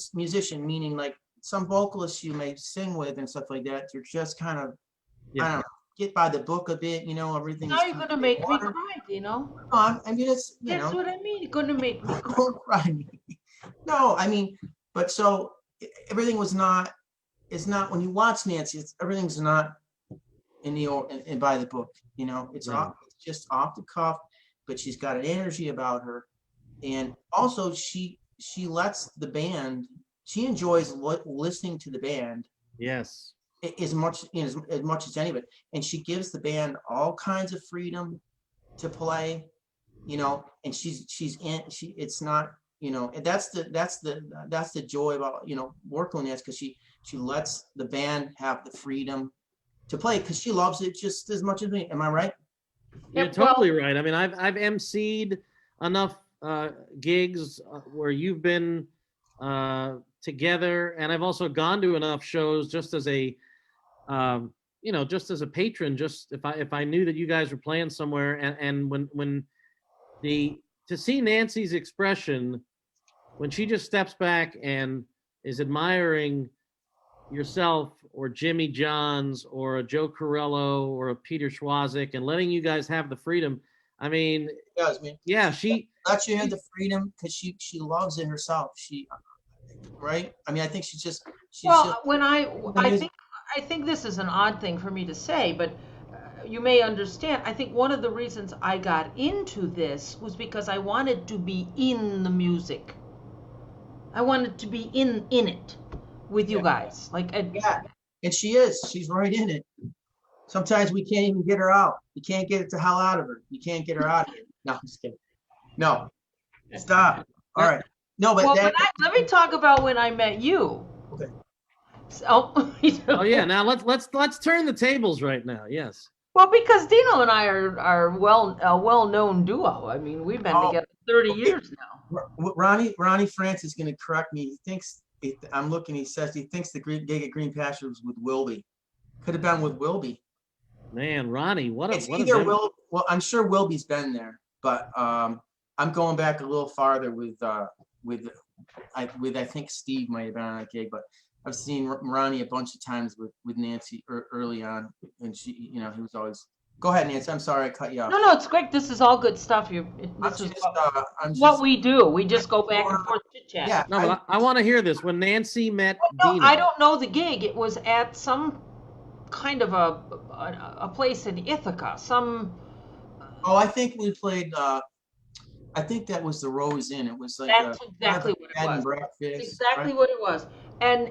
meaning like some vocalists you may sing with and stuff like that. You're just kind of, I don't know, get by the book a bit, everything Now is you're kind gonna of make me water. cry, you know? I mean, it's, That's what I mean. You're gonna make me cry. don't cry. No, I mean, but so everything it's not when you watch Nancy, everything's not and by the book, it's Right. it's just off the cuff, but she's got an energy about her. And also she lets the band, she enjoys listening to the band Yes. as much, as much as anybody. And she gives the band all kinds of freedom to play, and it's not, and that's the joy about, working with this, because she lets the band have the freedom to play because she loves it just as much as me. Am I right? You're Yep, well- totally right. I mean, I've emceed enough gigs where you've been together, and I've also gone to enough shows just as a just as a patron, just if I knew that you guys were playing somewhere, and when to see Nancy's expression when she just steps back and is admiring yourself or Jimmy Johns or a Joe Corello or a Peter Schwazik and letting you guys have the freedom. I mean, Does, man. yeah, she Let you have the freedom because she loves it herself. Right? I mean, I think she's just When I music. think this is an odd thing for me to say, but you may understand. I think one of the reasons I got into this was because I wanted to be in the music. I wanted to be in it with you guys. Yeah, and she's right in it. Sometimes we can't even get her out. You can't get it the hell out of her. You can't get her out of here. No, I'm just kidding. No, stop. All right. No, but well, let me talk about when I met you. Okay. So, Oh yeah, now let's turn the tables right now. Yes. Well, because Dino and I are a well-known duo. I mean, we've been together 30 years now. Ronnie France is going to correct me. He thinks I'm looking. He says he thinks the gig at Green Pasture was with Wilby. Could have been with Wilby. Man, Ronnie, what It's a either Will. Well, I'm sure Wilby's been there, but I'm going back a little farther with I think Steve might have been on that gig, but I've seen Ronnie a bunch of times with Nancy early on, and she, he was always. Go ahead, Nancy. I'm sorry I cut you off. No, it's great. This is all good stuff. This is what we do. We just go back and forth chit chat. Yeah. No, but I want to hear this. When Nancy met Dino. I don't know the gig. It was at some kind of a place in Ithaca. Oh, I think we played. I think that was the Rose Inn. It was like that's exactly what it bed and was. breakfast. Exactly right? what it was. And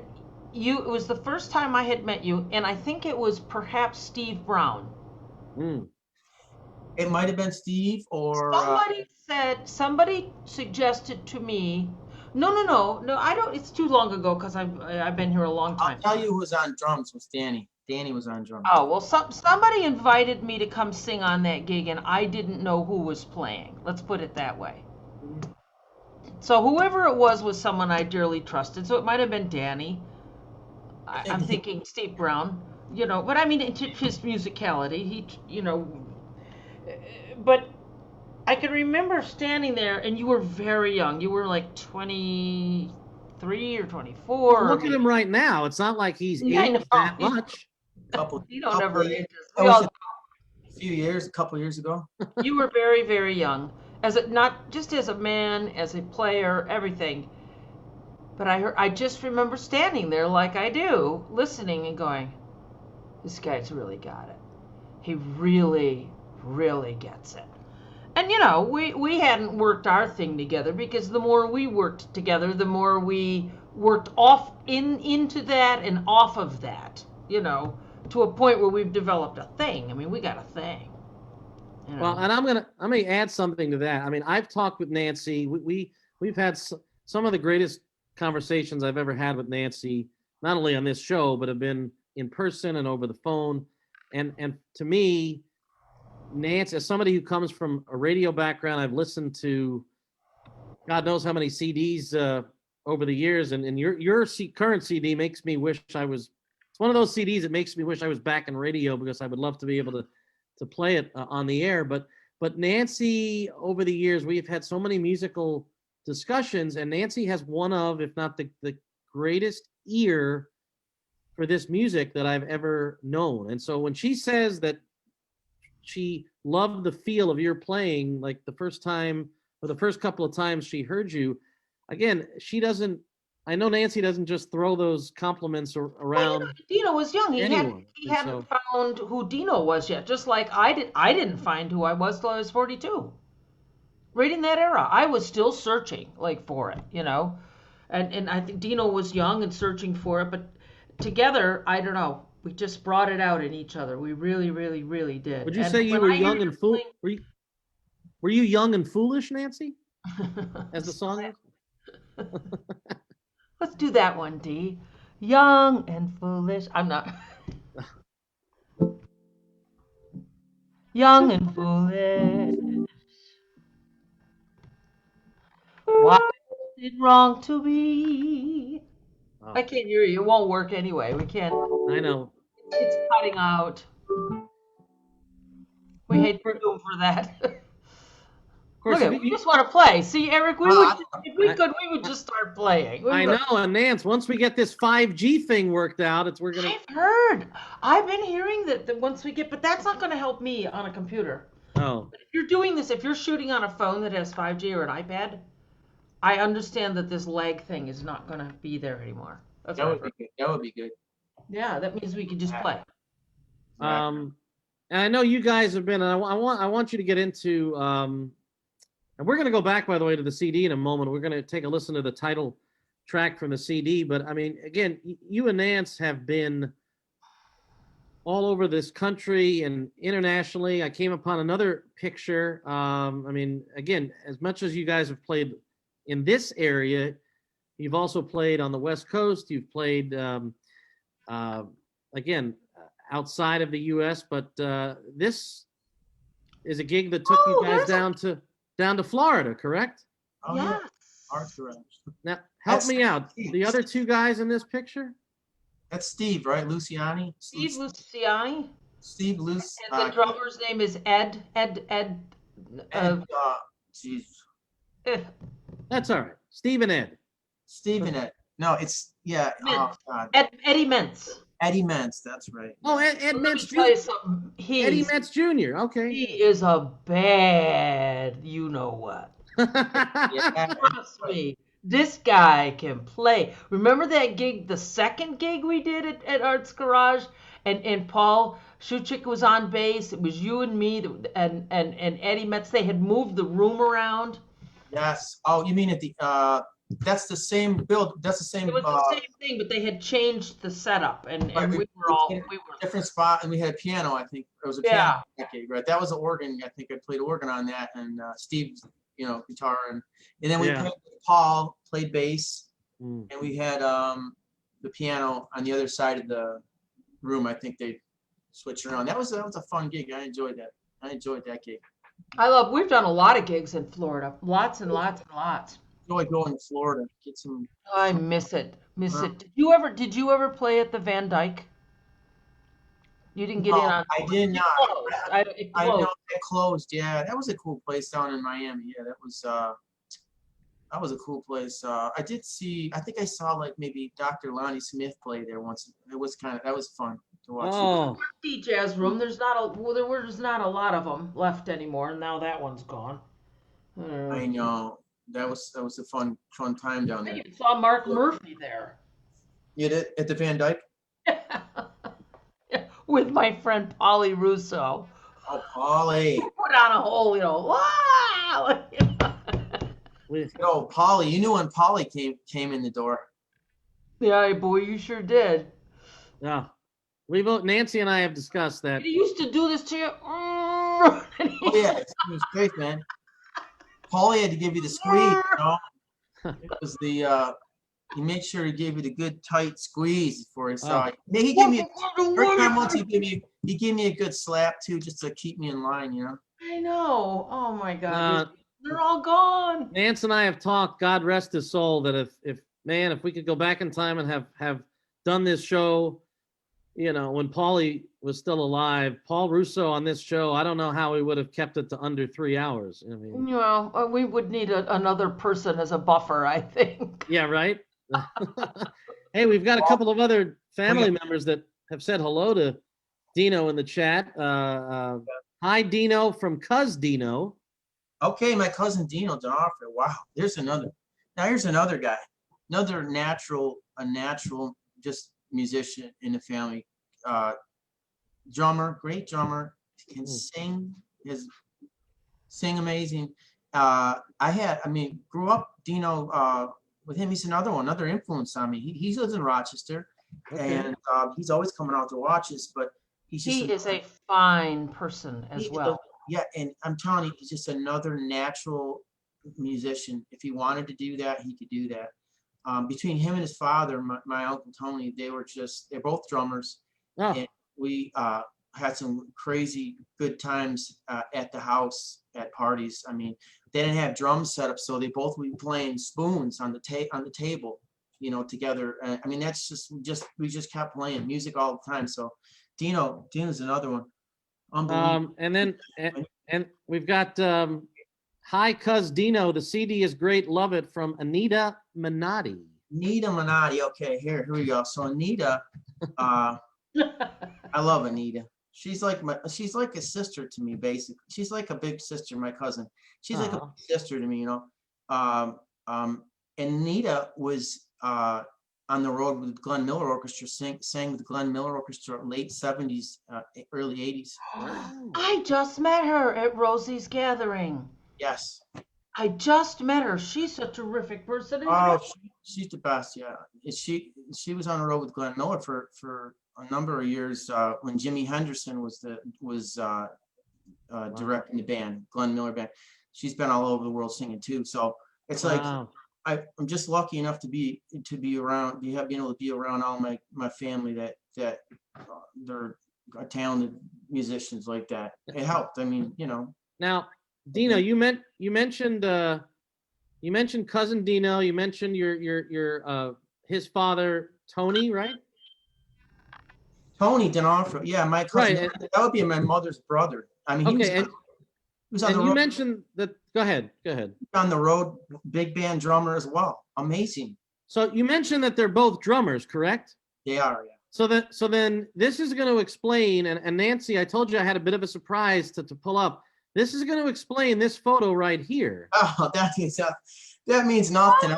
it was the first time I had met you, and I think it was perhaps Steve Brown. It might have been Steve or somebody suggested to me. No. I don't. It's too long ago because I've been here a long time. I'll tell you who was on drums was Danny. Danny was on drums. Oh well, somebody invited me to come sing on that gig, and I didn't know who was playing. Let's put it that way. So whoever it was someone I dearly trusted. So it might have been Danny. I'm thinking Steve Brown. But I mean, his musicality. But I can remember standing there, and you were very young. You were like 23 or 24. Look at him right now. It's not like he's aged that much. You don't ever ages. A couple years ago. You were very, very young, not just as a man, as a player, everything. But I just remember standing there like I do, listening and going, "This guy's really got it. He really, really gets it." And we hadn't worked our thing together, because the more we worked together, the more we worked off into that and off of that, to a point where we've developed a thing. I mean, we got a thing. Well, and I'm gonna add something to that. I mean, I've talked with Nancy. We've had some of the greatest conversations I've ever had with Nancy, not only on this show, but have been in person and over the phone. And to me, Nancy, as somebody who comes from a radio background, I've listened to God knows how many CDs over the years, and your current CD makes me wish I was. It's one of those CDs that makes me wish I was back in radio because I would love to be able to play it on the air. But Nancy, over the years, we've had so many musical discussions, and Nancy has one of, if not the greatest ear for this music that I've ever known. And so when she says that she loved the feel of your playing, like the first time or the first couple of times she heard you, again, she doesn't, I know Nancy doesn't just throw those compliments around. Well, Dino was young. He hadn't found who Dino was yet. Just like I didn't find who I was till I was 42. Right in that era, I was still searching like for it, you know. And I think Dino was young and searching for it, but together, I don't know. We just brought it out in each other. We really, really, really did. Would you say you were young and foolish? Were you young and foolish, Nancy? As the song is? Let's do that one, D. Young and foolish. I'm not. Young and foolish. Why is it wrong to be? Oh. I can't hear you. It won't work anyway. We can't. I know. It's cutting out. We hate for that. Look at, we just want to play. See, Eric, if we could, we would just start playing. I know, and Nance, once we get this 5G thing worked out, I've been hearing that once we get, but that's not going to help me on a computer. Oh. But if you're doing this, if you're shooting on a phone that has 5G or an iPad, I understand that this lag thing is not going to be there anymore. That would be good. Yeah, that means we can just play. And I know you guys have been. I want you to get into. And we're going to go back, by the way, to the CD in a moment. We're going to take a listen to the title track from the CD. But I mean, again, you and Nance have been all over this country and internationally. I came upon another picture. I mean, again, as much as you guys have played in this area, you've also played on the West Coast. You've played, again, outside of the U.S. But this is a gig that took you guys down to Florida, correct? Oh, yes. Yeah. Now, help me out. Steve. The other two guys in this picture? That's Steve, right? Luciani? Steve Luciani. Steve Luciani. And the drummer's name is Ed. Geez. That's all right. Steve and Ed. Steve and Ed. No, it's, yeah. Oh, God. Eddie Mentz. Eddie Mentz, that's right. Oh, Ed Mentz Jr. Eddie Mentz Jr. Okay. He is a bad, you know what. Yeah. Trust me, this guy can play. Remember that gig, the second gig we did at Arts Garage, and Paul Shuchik was on bass. It was you and me and Eddie Mentz. They had moved the room around. Yes. Oh, you mean at the that's the same build. That's the same. It was the same thing, but they had changed the setup, and we were different spot, and we had a piano. I think it was a piano gig, right? That was an organ. I think I played organ on that, and Steve, guitar, and then we played Paul played bass, and we had the piano on the other side of the room. I think they switched around. That was a fun gig. I enjoyed that. Gig. We've done a lot of gigs in Florida, lots and lots and lots. Enjoy going to Florida. Get some. I miss it. Did you ever play at the Van Dyke? You didn't get in on. I did not. It closed. I know it closed. Yeah, that was a cool place down in Miami. Yeah, that was a cool place. I think I saw like maybe Dr. Lonnie Smith play there once. That was fun to watch. Oh. The jazz room. There's not a lot of them left anymore. Now that one's gone. I know. That was a fun time down there. I even saw Mark Murphy there. You did at the Van Dyke? With my friend Polly Russo. Oh, Polly. Put on a whole, wow. Polly, you knew when Polly came in the door. Yeah, boy, you sure did. Yeah. Nancy and I have discussed that. He used to do this to you. Oh, yeah. It was great, man. Paulie had to give you the squeeze, It was he made sure he gave you the good tight squeeze before he saw you. He gave me first time once he gave me a good slap too, just to keep me in line, I know. Oh my God. They're all gone. Nance and I have talked, God rest his soul, that if we could go back in time and have done this show, when Paulie was still alive, Paul Russo on this show, I don't know how we would have kept it to under 3 hours. I mean, Well, we would need another person as a buffer, I think. yeah, right. Hey, we've got a couple of other family members that have said hello to Dino in the chat. Hi, Dino from Cuz Dino. Okay, my cousin Dino D'Onofrio. Wow, here's another guy, another natural just musician in the family. Drummer, great drummer, can sing, sing amazing. Grew up Dino with him. He's another influence on me. He lives in Rochester, and he's always coming out to watch us. But he is a fine person as well. Yeah, and I'm telling you, he's just another natural musician. If he wanted to do that, he could do that. Between him and his father, my uncle Tony, they're both drummers. Oh. And we had some crazy good times at the house at parties. I mean, they didn't have drums set up, so they both would be playing spoons on the table, together. I mean, that's we just kept playing music all the time. So Dino's another one. And we've got Hi Cuz Dino, the CD is great, love it, from Anita Minotti. Anita Minotti. Okay, here we go. So Anita, I love Anita. She's like a sister to me, basically. She's like a big sister, my cousin. She's like a big sister to me, And Anita was on the road with Glenn Miller Orchestra, sang with the Glenn Miller Orchestra late 70s, early 80s. I just met her at Rosie's Gathering. Yes. I just met her. She's a terrific person. She's the best, yeah. She was on the road with Glenn Miller for a number of years when Jimi Henderson was directing the band, Glenn Miller band. She's been all over the world singing too. So it's like I'm just lucky enough to be around, being able to be around all my family that they're talented musicians like that. It helped. I mean, Now, Dino, you mentioned cousin Dino. You mentioned your his father Tony, right? Tony D'Onofrio. Yeah, my cousin. Right. That would be my mother's brother. I mean, he was on the road. You mentioned that. Go ahead. On the road, big band drummer as well. Amazing. So you mentioned that they're both drummers, correct? They are, yeah. So then this is going to explain, and Nancy, I told you I had a bit of a surprise to pull up. This is going to explain this photo right here. Oh, that means nothing.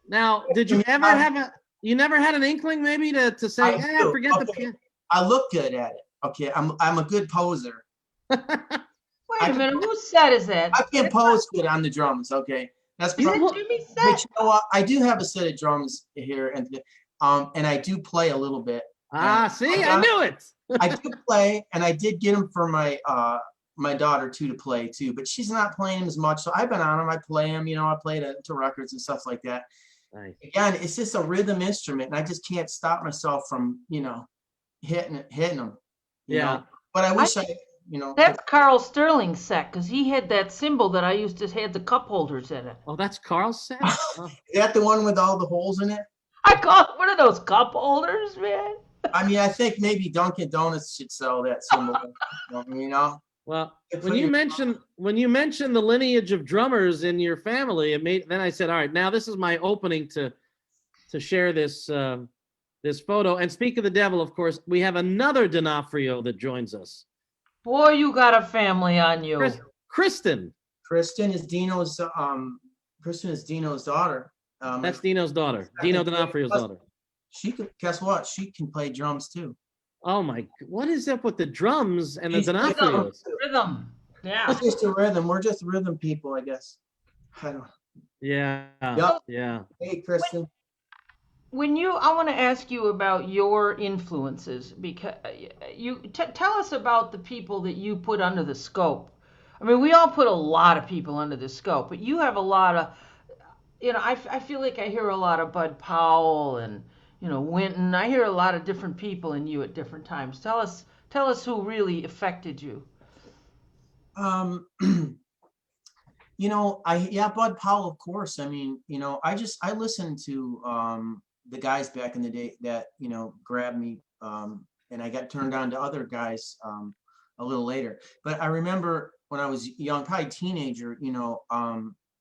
Now, did you ever you never had an inkling maybe to say, forget the piano? I look good at it. Okay, I'm a good poser. Wait a minute, whose set is that? I can pose good on the drums. Okay, that's probably Jimmy's set. But you know what? I do have a set of drums here, and I do play a little bit. See, I knew it. I do play, and I did get them for my daughter too to play too, but she's not playing them as much. So I've been on them. I play them. I play to records and stuff like that. Nice. Again, it's just a rhythm instrument, and I just can't stop myself from hitting them. You know? But I wish That's Carl Sterling's set, because he had that cymbal that I used to have the cup holders in it. Oh, that's Carl's set? Is that the one with all the holes in it? I call it one of those cup holders, man. I mean, I think maybe Dunkin' Donuts should sell that cymbal. Well, when you mentioned the lineage of drummers in your family, then I said, all right, now this is my opening to share this this photo. And speak of the devil, of course, we have another D'Onofrio that joins us. Boy, you got a family on you. Kristen. Kristen is Dino's daughter. That's Dino's daughter. Dino D'Onofrio's daughter. Guess what? She can play drums too. Oh my! What is up with the drums and the D'Onofrios? Rhythm. Yeah. It's just a rhythm. We're just rhythm people, I guess. I don't. Yeah. Yep. Yeah. Hey, Kristen. I want to ask you about your influences, because you tell us about the people that you put under the scope. I mean, we all put a lot of people under the scope, but you have a lot of, I feel like I hear a lot of Bud Powell and, Winton. I hear a lot of different people in you at different times. Tell us who really affected you. Bud Powell, of course. I mean, I listened to the guys back in the day that, grabbed me, and I got turned on to other guys a little later. But I remember when I was young, probably teenager,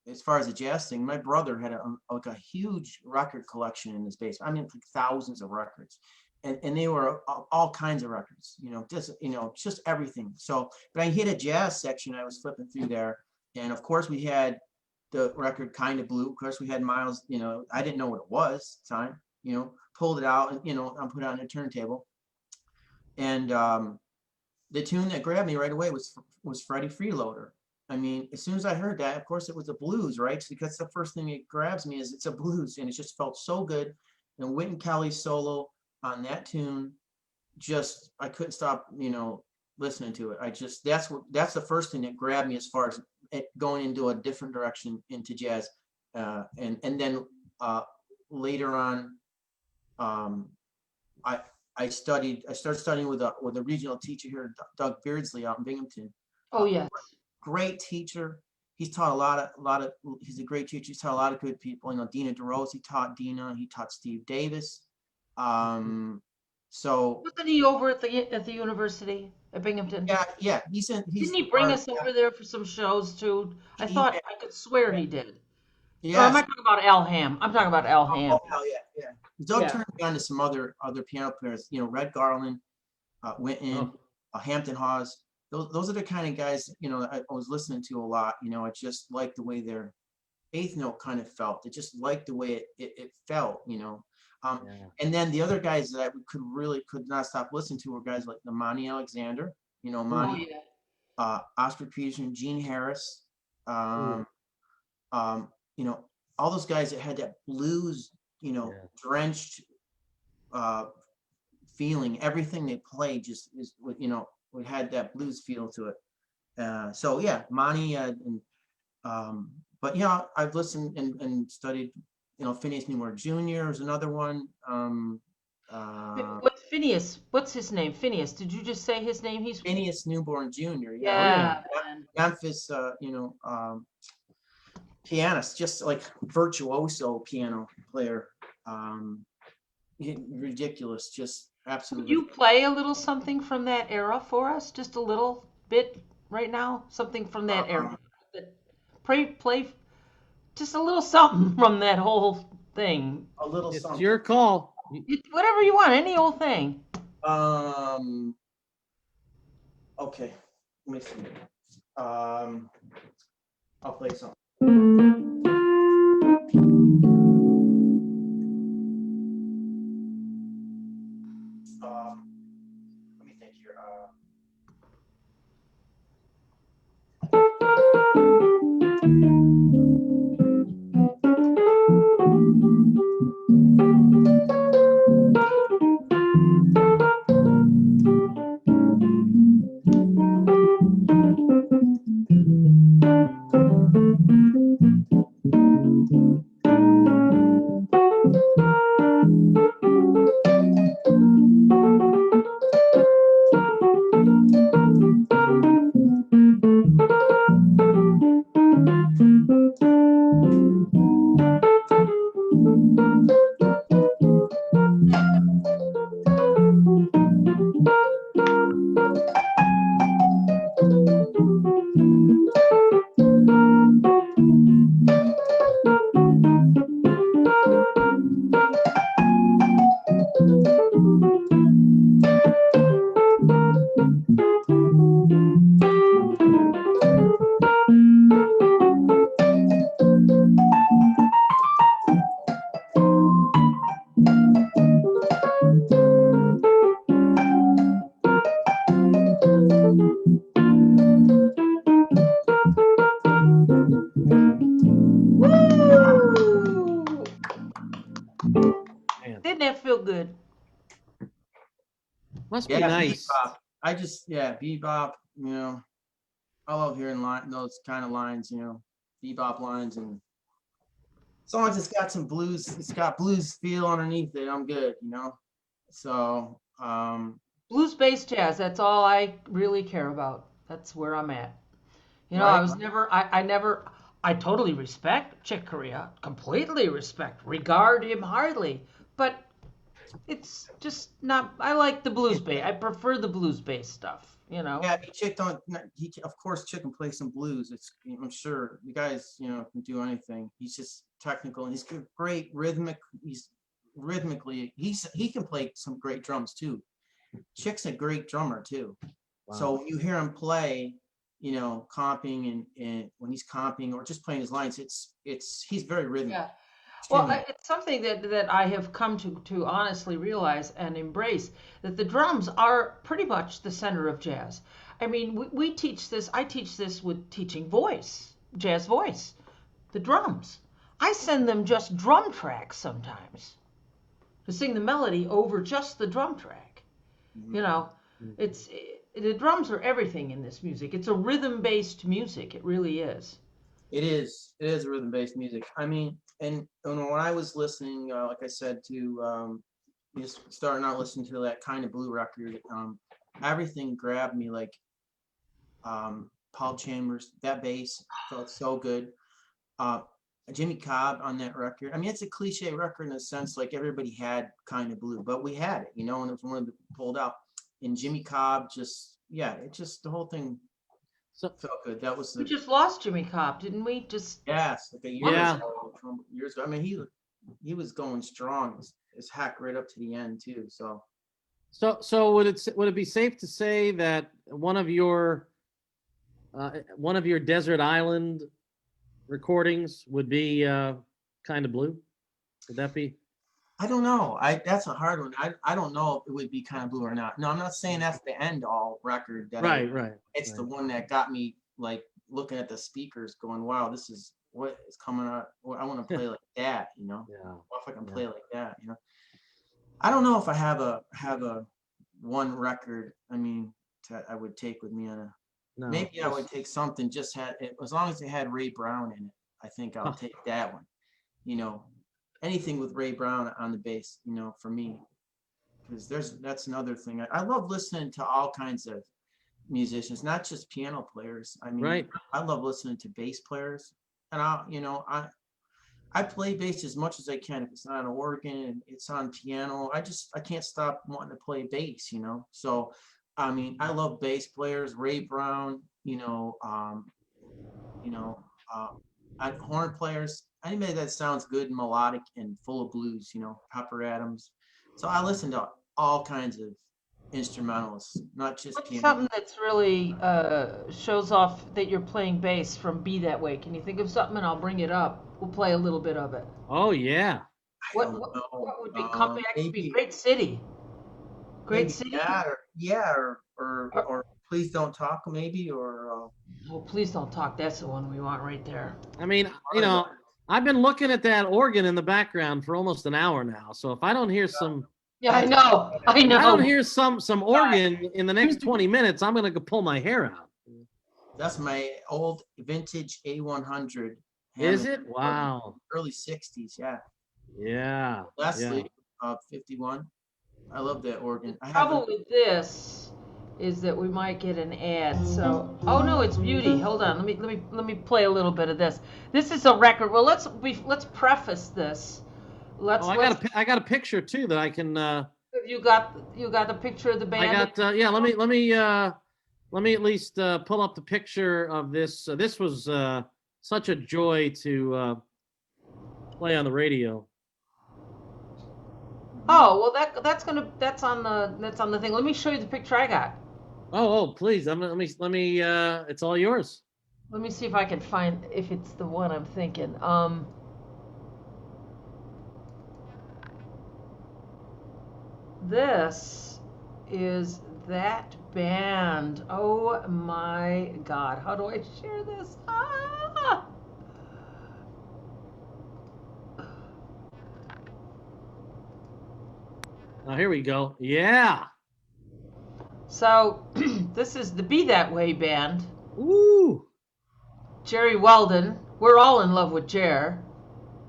as far as the jazz thing, my brother had a huge record collection in his basement. I mean, like thousands of records. And they were all kinds of records, just everything. So, but I hit a jazz section. I was flipping through there. And of course, we had the record Kind of Blue. Of course, we had Miles, I didn't know what it was at the time, pulled it out and, I put it on a turntable. And the tune that grabbed me right away was Freddie Freeloader. I mean, as soon as I heard that, of course, it was a blues, right? Because the first thing that grabs me is it's a blues, and it just felt so good. And Wynton Kelly's solo on that tune, I couldn't stop, listening to it. That's the first thing that grabbed me as far as it going into a different direction into jazz. And then later on, I started studying with a regional teacher here, Doug Beardsley, out in Binghamton. Oh, yes. Great teacher. He's taught he's a great teacher. He's taught a lot of good people. Dina DeRose, he taught Dina, he taught Steve Davis. So wasn't he over at the university at Binghamton? yeah. Didn't he bring us over there for some shows too? I could swear he did. Yeah. Or am I talking about Al Ham? I'm talking about Al Ham. Oh, yeah. Doug turned me on to some other piano players. Red Garland, Wynton, Hampton Hawes. Those are the kind of guys I was listening to a lot. I just liked the way their eighth note kind of felt. I just liked the way it felt. And then the other guys that I could not stop listening to were guys like the Monty Alexander, Oscar Peterson, Gene Harris, all those guys that had that blues, drenched feeling. Everything they played just is, it had that blues feel to it. So yeah, Monty, but I've listened and studied. Phineas Newmore Jr. is another one. What's Phineas? What's his name? Phineas. Did you just say his name? He's Phineas Newborn Jr. Yeah. Memphis, pianist, just like virtuoso piano player. Ridiculous, just absolutely. Would you play a little something from that era for us? Just a little bit right now? Something from that era. Play just a little something from that whole thing. A little it's something. Your call. Whatever you want, any old thing. Okay. Let me see. I'll play something. Let me think here. Didn't that feel good? Must be nice. Bebop. Bebop, I love hearing those kind of lines, bebop lines, and as long as it's got some blues, it's got blues feel underneath it, I'm good, So blues bass jazz, that's all I really care about. That's where I'm at. Right. I was never I totally respect Chick Corea, completely respect, regard him highly, but it's just not. I like the blues bass. I prefer the blues bass stuff. You know. Yeah, I mean, Chick don't. He of course Chick can play some blues. It's I'm sure the guys can do anything. He's just technical and he's great rhythmic. He's rhythmically he can play some great drums too. Chick's a great drummer too. Wow. So when you hear him play, comping and when he's comping or just playing his lines, he's very rhythmic. Yeah. Well, Extremely. it's something that I have come to honestly realize and embrace, that the drums are pretty much the center of jazz. I mean, we teach this. I teach this with teaching voice, jazz voice, the drums. I send them just drum tracks sometimes to sing the melody over just the drum track. You know, the drums are everything in this music. It's a rhythm-based music. It really is. It is rhythm-based music. I mean, and when I was listening, like I said, to just starting out listening to that Kind of Blue record, everything grabbed me. Like Paul Chambers, that bass felt so good. Jimmy Cobb on that record. I mean, it's a cliche record in a sense, like everybody had Kind of Blue, but we had it, and it was one of the pulled out. And Jimmy Cobb the whole thing felt good. That was We just lost Jimmy Cobb, didn't we? yes, like a years ago. I mean, he was going strong as heck right up to the end too. So would it be safe to say that one of your desert island recordings would be Kind of Blue? Would that be? I don't know. That's a hard one. I don't know if it would be Kind of Blue or not. No, I'm not saying that's the end all record. Right. It's the one that got me like looking at the speakers, going, "Wow, this is what is coming out. Well, I want to play like that." Yeah. What if I can play like that? I don't know if I have a one record. I mean, I would take with me on a. No, Maybe I would take something as long as it had Ray Brown in it. I think I'll take that one. Anything with Ray Brown on the bass, for me, because that's another thing. I love listening to all kinds of musicians, not just piano players. I mean, right. I love listening to bass players, and I play bass as much as I can. If it's not on organ and it's on piano, I can't stop wanting to play bass. So. I mean, I love bass players, Ray Brown, horn players, anybody that sounds good and melodic and full of blues, Pepper Adams. So I listen to all kinds of instrumentalists, not just What's piano. something that's really shows off that you're playing bass from Be That Way? Can you think of something, and I'll bring it up? We'll play a little bit of it. Oh yeah. What would be company? That could be Great City. Great City. Or Please Don't Talk, maybe, or. Well, Please Don't Talk. That's the one we want right there. I mean, I've been looking at that organ in the background for almost an hour now. So if I don't hear some. Yeah, I know. I don't hear some organ in the next 20 minutes, I'm gonna go pull my hair out. That's my old vintage A100. Is it? Wow. Early 60s, yeah. Yeah. Leslie, 51. I love that organ. The trouble with this is that we might get an ad. So, oh no, it's beauty. Hold on, let me play a little bit of this. This is a record. Well, let's preface this. I got a picture too that I can. You got the picture of the band. I got let me at least pull up the picture of this. This was such a joy to play on the radio. Oh, well that's on the thing. Let me show you the picture I got. Oh, please. Let me it's all yours. Let me see if I can find if it's the one I'm thinking. This is that band. Oh my God. How do I share this? Ah! Oh, here we go. Yeah. So this is the Be That Way band. Ooh. Jerry Weldon. We're all in love with Jer.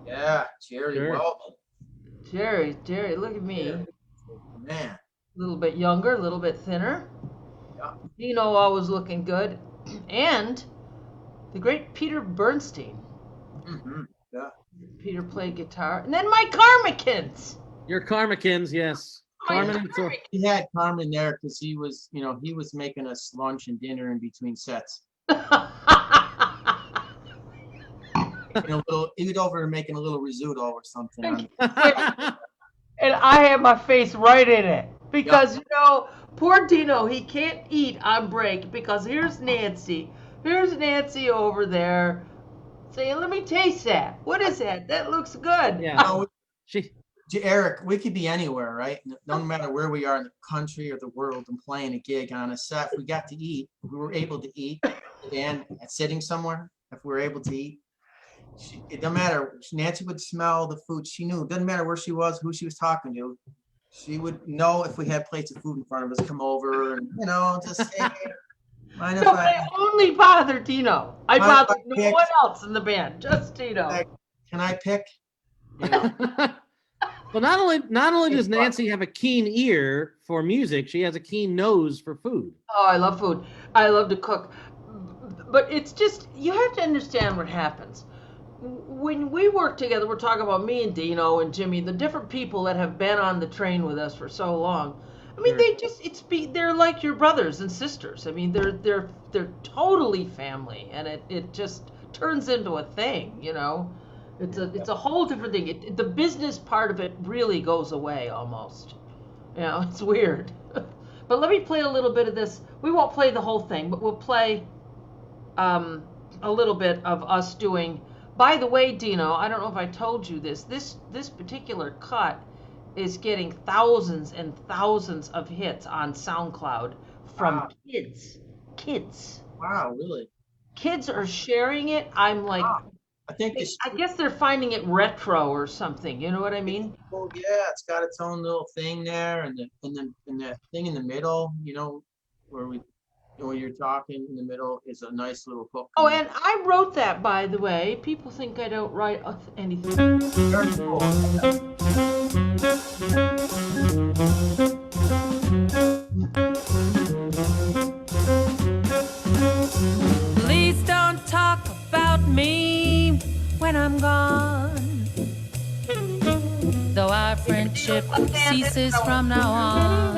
Yeah, Jerry Weldon. Jerry, look at me. Man. A little bit younger, a little bit thinner. Yeah. Dino always looking good. And the great Peter Bernstein. Mm-hmm. Yeah. Peter played guitar. And then Mike Carmikins. Your Karmakins, yes. Mike Carmen and Thor. He had Carmen there because he was making us lunch and dinner in between sets. He'd over making a little risotto or something. And I had my face right in it because poor Dino, he can't eat on break because here's Nancy over there saying, "Let me taste that. What is that? That looks good." Yeah. Eric, we could be anywhere, right? No matter where we are in the country or the world and playing a gig on a set. If we got to eat, if we were able to eat, and sitting somewhere, if we were able to eat, it doesn't matter. Nancy would smell the food. She knew. It doesn't matter where she was, who she was talking to. She would know if we had plates of food in front of us, come over and, just say, mind if I only bother Dino. I bother no one else in the band, just Dino. Can I pick? Well, not only does Nancy have a keen ear for music, she has a keen nose for food. Oh, I love food. I love to cook. But it's just, you have to understand what happens. When we work together, we're talking about me and Dino and Jimmy, the different people that have been on the train with us for so long. I mean, they're like your brothers and sisters. I mean, they're totally family, and it just turns into a thing, It's a whole different thing. The business part of it really goes away almost. It's weird. But let me play a little bit of this. We won't play the whole thing, but we'll play a little bit of us doing. By the way, Dino, I don't know if I told you this. This particular cut is getting thousands and thousands of hits on SoundCloud from kids. Wow, really? Kids are sharing it. I'm like, I guess they're finding it retro or something. You know what I mean? Oh yeah, it's got its own little thing there, and the thing in the middle, where you're talking in the middle is a nice little hook. Oh, and I wrote that, by the way. People think I don't write anything. Very cool. Please don't talk about me when I'm gone, though our friendship ceases from now on.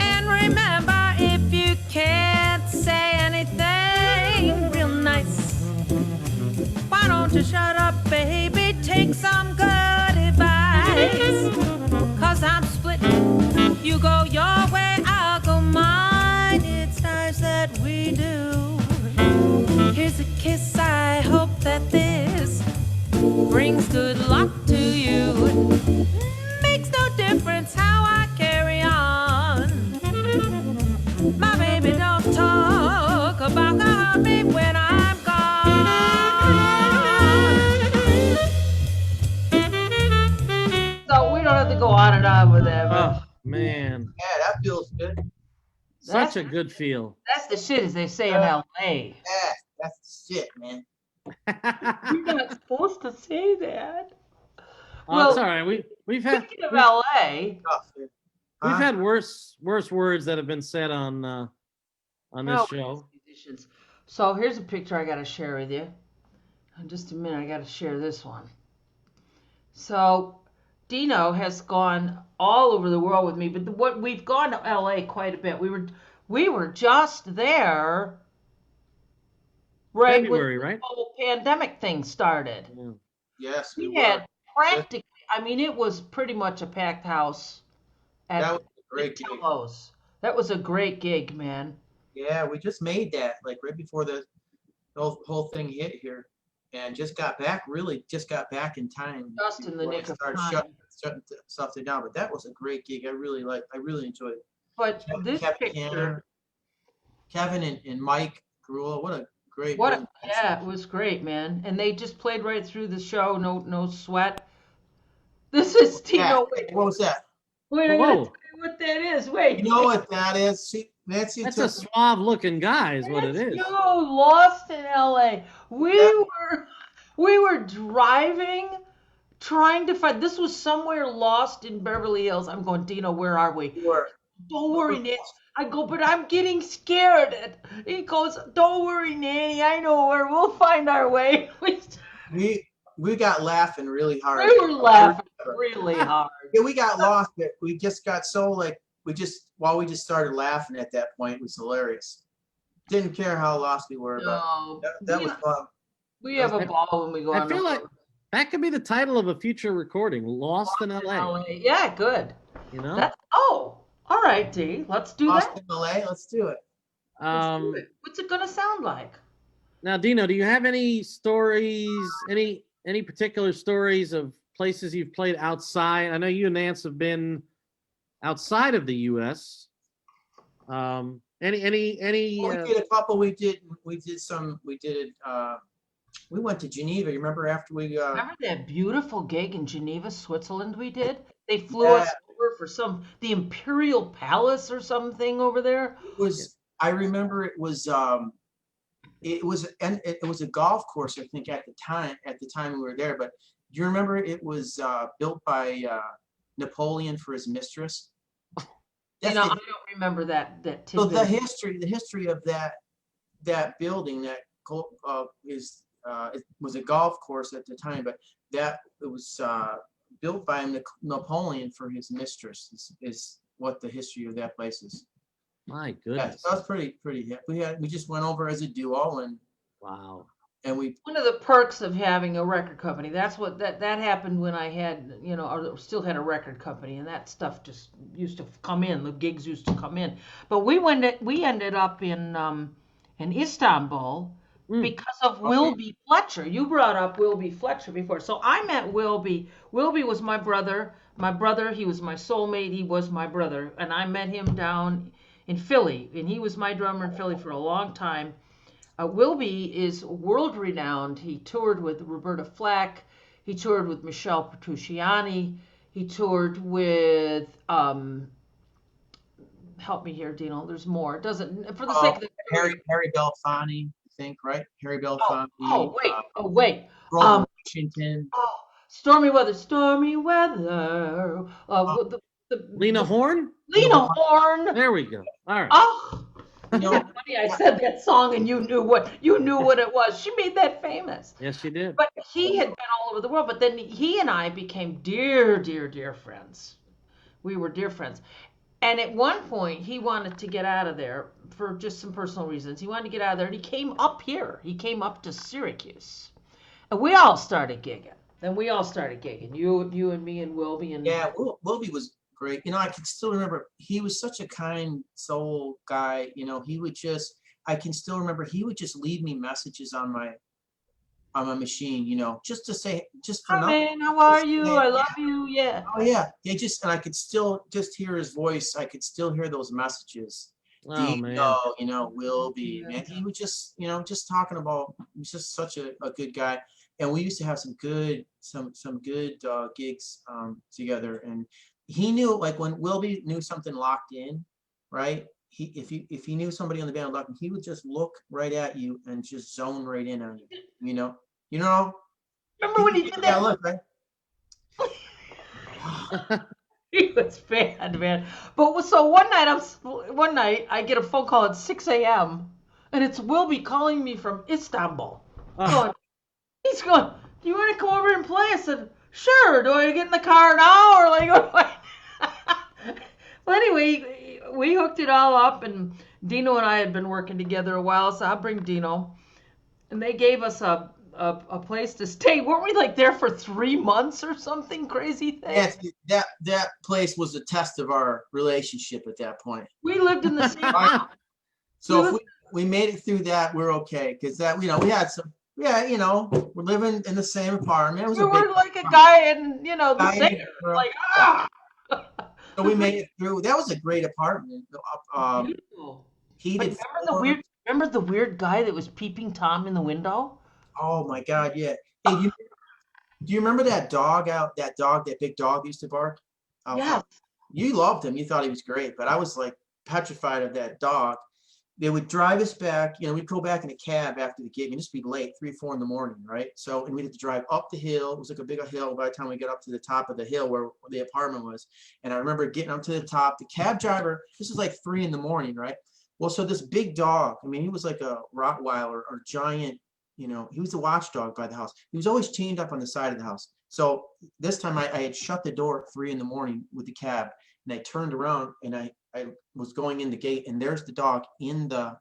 And remember, if you can't say anything real nice, why don't you shut up, baby, take some good advice. 'Cause I'm split, you go your way, I'll go mine. It's nice that we do. Here's a kiss, I hope that this brings good luck to you. Makes no difference how I carry on. My baby, don't talk about me when I'm gone. So we don't have to go on and on with that. Oh, man. Yeah, that feels good. Such a good feel. That's the shit, as they say in LA. Yeah, that's the shit, man. You're not supposed to say that. Oh, it's all right. We've had Speaking of LA, we've had worse words that have been said on this show. musicians. So here's a picture I got to share with you. In just a minute, I got to share this one. So Dino has gone all over the world with me, but we've gone to LA quite a bit. We were just there right February, when right? the whole pandemic thing started. Yeah. Yes, We had practically, I mean, it was pretty much a packed house at that was a great gig. Pillows. That was a great gig, man. Yeah, we just made that like right before the whole thing hit here, and just got back in time. Just in the before nick they of started time. shutting stuff down. But that was a great gig. I really enjoyed it. But this Kevin picture, Canner, Kevin and Mike Gruel, what a great. yeah, it was great, man. And they just played right through the show, no sweat. This is Dino. Yeah. What was that? Wait, I gotta tell you what that is. Wait. You know what that is? Nancy That's a suave-looking guy, is what it is. No, Lost in LA. We were driving, trying to find. This was somewhere lost in Beverly Hills. I'm going, Dino, where are we? don't worry, Nanny. I go, but I'm getting scared. And he goes, don't worry, Nanny. I know where we'll find our way. We got laughing really hard. We were laughing really hard. Yeah, we got lost. But we just got so like we just started laughing at that point. It was hilarious. Didn't care how lost we were, No, but that was fun. we have a ball when we go. I feel like that could be the title of a future recording, Lost in LA. Yeah, good. You know? That's, all right, D. Let's do Lost that. in LA. Let's do it. What's it gonna sound like? Now, Dino, do you have any stories, any particular stories of places you've played outside? I know you and Nance have been outside of the U.S. Any? We did a couple. We went to Geneva. You remember after we? Remember that beautiful gig in Geneva, Switzerland? We did. They flew us over for the Imperial Palace or something over there. It was. I remember it was. It was a golf course, I think, at the time we were there. But do you remember it was built by Napoleon for his mistress? I don't remember that. So the history of that building it was a golf course at the time, but it was built by Napoleon for his mistress. Is what the history of that place is. My goodness. Yeah, so that's pretty. We just went over as a duo and wow. And one of the perks of having a record company. That's what that happened when I had, or still had a record company, and that stuff just used to come in. The gigs used to come in. But we ended up in Istanbul because of Wilby Fletcher. You brought up Wilby Fletcher before. So I met Wilby. Wilby was my brother. He was my soulmate. He was my brother. And I met him down in Philly, and he was my drummer in Philly for a long time. Wilby is world renowned. He toured with Roberta Flack. He toured with Michelle Petrucciani. He toured with help me here, Dino. There's more. It doesn't for the sake of the Harry Belafonte, I think, right? Harry Belafonte. Wait. Washington. Stormy weather. Lena Horne? Lena Horne. There we go. All right. Oh, funny. I said that song and you knew what it was. She made that famous. Yes, she did. But he had been all over the world. But then he and I became dear friends. We were dear friends. And at one point, he wanted to get out of there for just some personal reasons. He wanted to get out of there, and he came up here. He came up to Syracuse, and we all started gigging. You and me and Wilby and Wilby was great. I can still remember he was such a kind soul guy. I can still remember he would just leave me messages on my machine, just to say, just for nothing. Man, how are you? I love you. Yeah. Oh yeah. And I could still just hear his voice. I could still hear those messages. Oh man. Wilby, man. He was just, just talking about. He was just such a good guy. And we used to have some good gigs together. And he knew, like, when Wilby knew something locked in, right? If he knew somebody on the band locked in, he would just look right at you and just zone right in on you. Remember when he did that? Look, right? He was bad, man. But so one night I get a phone call at 6 a.m. and it's Wilby calling me from Istanbul. He's going, do you want to come over and play? I said, sure. Do I get in the car now or like what? Well, anyway, we hooked it all up, and Dino and I had been working together a while, so I'll bring Dino. And they gave us a place to stay. Weren't we like there for 3 months or something crazy thing? Yeah, that place was a test of our relationship at that point. We lived in the same house. So if we made it through that, we're okay. Because we had some. Yeah, we're living in the same apartment. We were like a guy in, the same. Like, So we made it through. That was a great apartment. Heated. Remember the weird guy that was peeping Tom in the window? Oh my God, yeah. Hey, do you remember that dog that big dog used to bark? Yeah. You loved him. You thought he was great, but I was like petrified of that dog. they would drive us back, we'd go back in a cab after the gig, and just be late, 3, 4 in the morning, right? So, and we'd have to drive up the hill. It was like a big hill by the time we got up to the top of the hill where the apartment was. And I remember getting up to the top, the cab driver, this was like 3 in the morning, right? Well, so this big dog, I mean, he was like a Rottweiler or giant, he was the watchdog by the house. He was always chained up on the side of the house. So this time I had shut the door at 3 in the morning with the cab, and I turned around and I was going in the gate, and there's the dog in the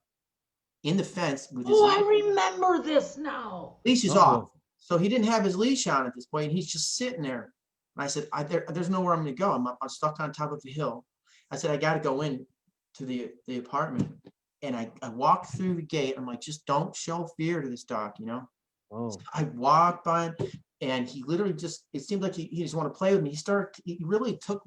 fence with his I remember this now. leash is off. So he didn't have his leash on at this point. He's just sitting there. And I said, there's nowhere I'm going to go. I'm stuck on top of the hill. I said, I got to go in to the apartment. And I walked through the gate. I'm like, just don't show fear to this dog, Oh. So I walked by him, and he literally it seemed like he just wanted to play with me. He literally took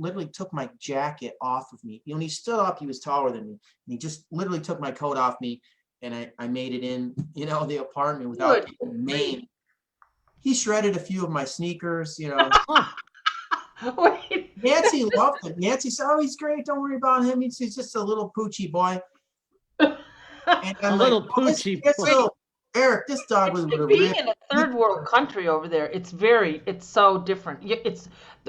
my jacket off of me. He stood up, he was taller than me, and he just literally took my coat off me, and I made it in, the apartment without getting maimed. He shredded a few of my sneakers, Wait. Nancy loved him. Nancy said, "Oh, he's great. Don't worry about him. He's just a little poochy boy." And I'm A little poochy boy. So, Eric, this dog was Being in a third world country over there, it's so different. It's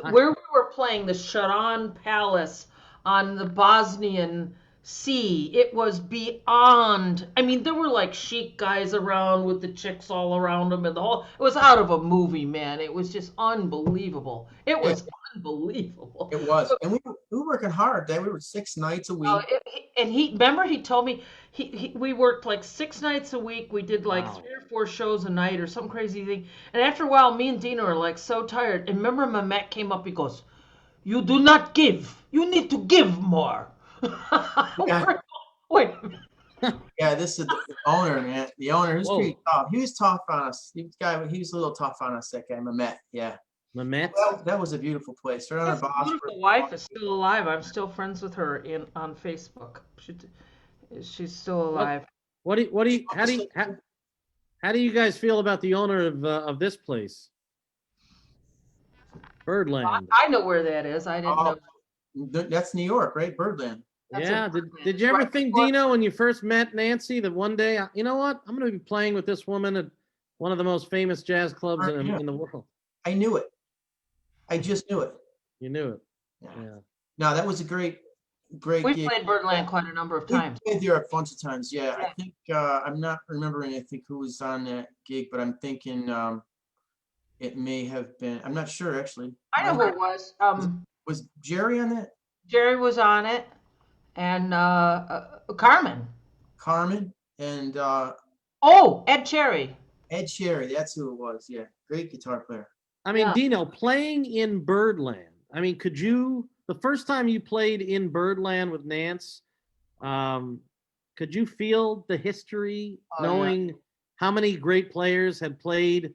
where we were playing the Sharon Palace on the Bosnian Sea. It was beyond. I mean, there were like chic guys around with the chicks all around them, and it was out of a movie, man. It was just unbelievable. It was unbelievable. It was, and we were working hard. We were 6 nights a week. And he told me we worked like 6 nights a week. We did like 3 or 4 shows a night or some crazy thing. And after a while, me and Dino are like so tired. And remember, Mamet came up. He goes, "You do not give. You need to give more." Yeah. Wait. Yeah, this is the owner, man. The owner, who's pretty tough. He was tough on us. He was a little tough on us. That guy, Mamet. Yeah. Mamet. That was a beautiful place. Right on His our boss. beautiful wife is still alive. I'm still friends with her on Facebook. She's still alive. How do you guys feel about the owner of this place? Birdland. I know where that is. I didn't know. That's New York, right? Birdland. Yeah. Did you ever think, Dino, when you first met Nancy, that one day, you know what? I'm going to be playing with this woman at one of the most famous jazz clubs in the world. I knew it. I just knew it. You knew it. Yeah. Yeah. No, that was a great We gig. played Birdland quite a number of times. We played there a bunch of times. Yeah. I think I'm not remembering. I think who was on that gig, but I'm thinking it may have been. I'm not sure actually. I know who it was. Was Jerry on that? Jerry was on it, and Carmen. Carmen and Ed Cherry. Ed Sherry. That's who it was. Yeah, great guitar player. I mean, Yeah. Dino, playing in Birdland. I mean, the first time you played in Birdland with Nance, could you feel the history, knowing how many great players had played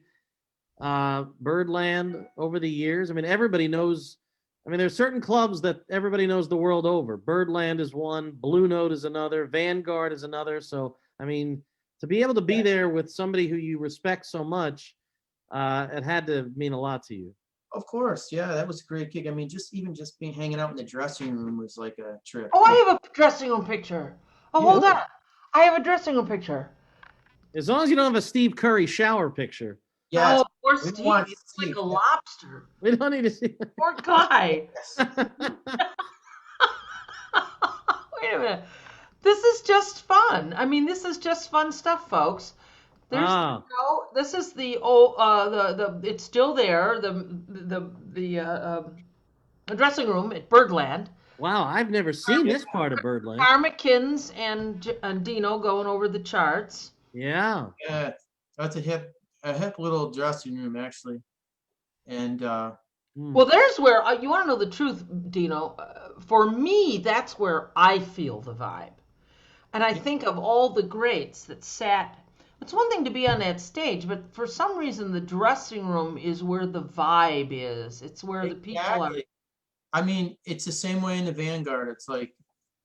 Birdland over the years? I mean, everybody knows. I mean, there's certain clubs that everybody knows the world over. Birdland is one, Blue Note is another, Vanguard is another. So, I mean, to be able to be there with somebody who you respect so much, it had to mean a lot to you. Of course, yeah, that was a great gig. I mean, just being hanging out in the dressing room was like a trip. I have a dressing room picture. Hold on. I have a dressing room picture. As long as you don't have a Steve Curry shower picture. Yeah, Poor we Steve. want He's Steve, like a yeah. lobster. We don't need to see. Poor guy. Wait a minute. This is just fun. I mean, this is just fun stuff, folks. There's this is the it's still there, the dressing room at Birdland. Wow, I've never seen this part of Birdland. Armikins and Dino going over the charts. Yeah. Yeah, that's a hip little dressing room actually, and Well, there's where you want to know the truth, Dino. For me, that's where I feel the vibe, and I think of all the greats that sat. It's one thing to be on that stage, but for some reason, the dressing room is where the vibe is. It's where the people are. I mean, it's the same way in the Vanguard. It's like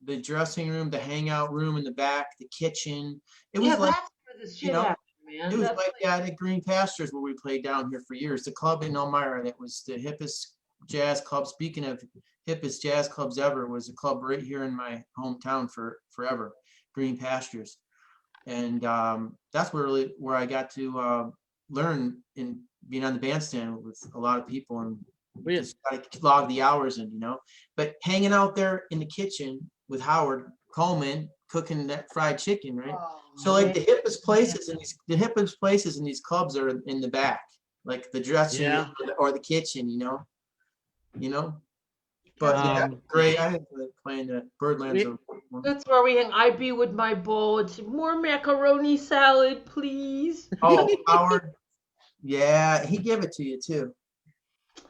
the dressing room, the hangout room in the back, the kitchen. It was like, that's where the shit happened, man. it was like that at Green Pastures where we played down here for years. The club in Elmira that was the hippest jazz club. Speaking of hippest jazz clubs ever, was a club right here in my hometown for forever. Green Pastures. And that's where I got to learn in being on the bandstand with a lot of people, and just got to log the hours in, But hanging out there in the kitchen with Howard Coleman cooking that fried chicken, right? So like the hippest places in these clubs are in the back, like the dressing room or the kitchen, But great. I had playing the Birdlands. That's where we hang. I'd be with my bowl. It's more macaroni salad, please. Oh, Howard. Yeah, he gave it to you too.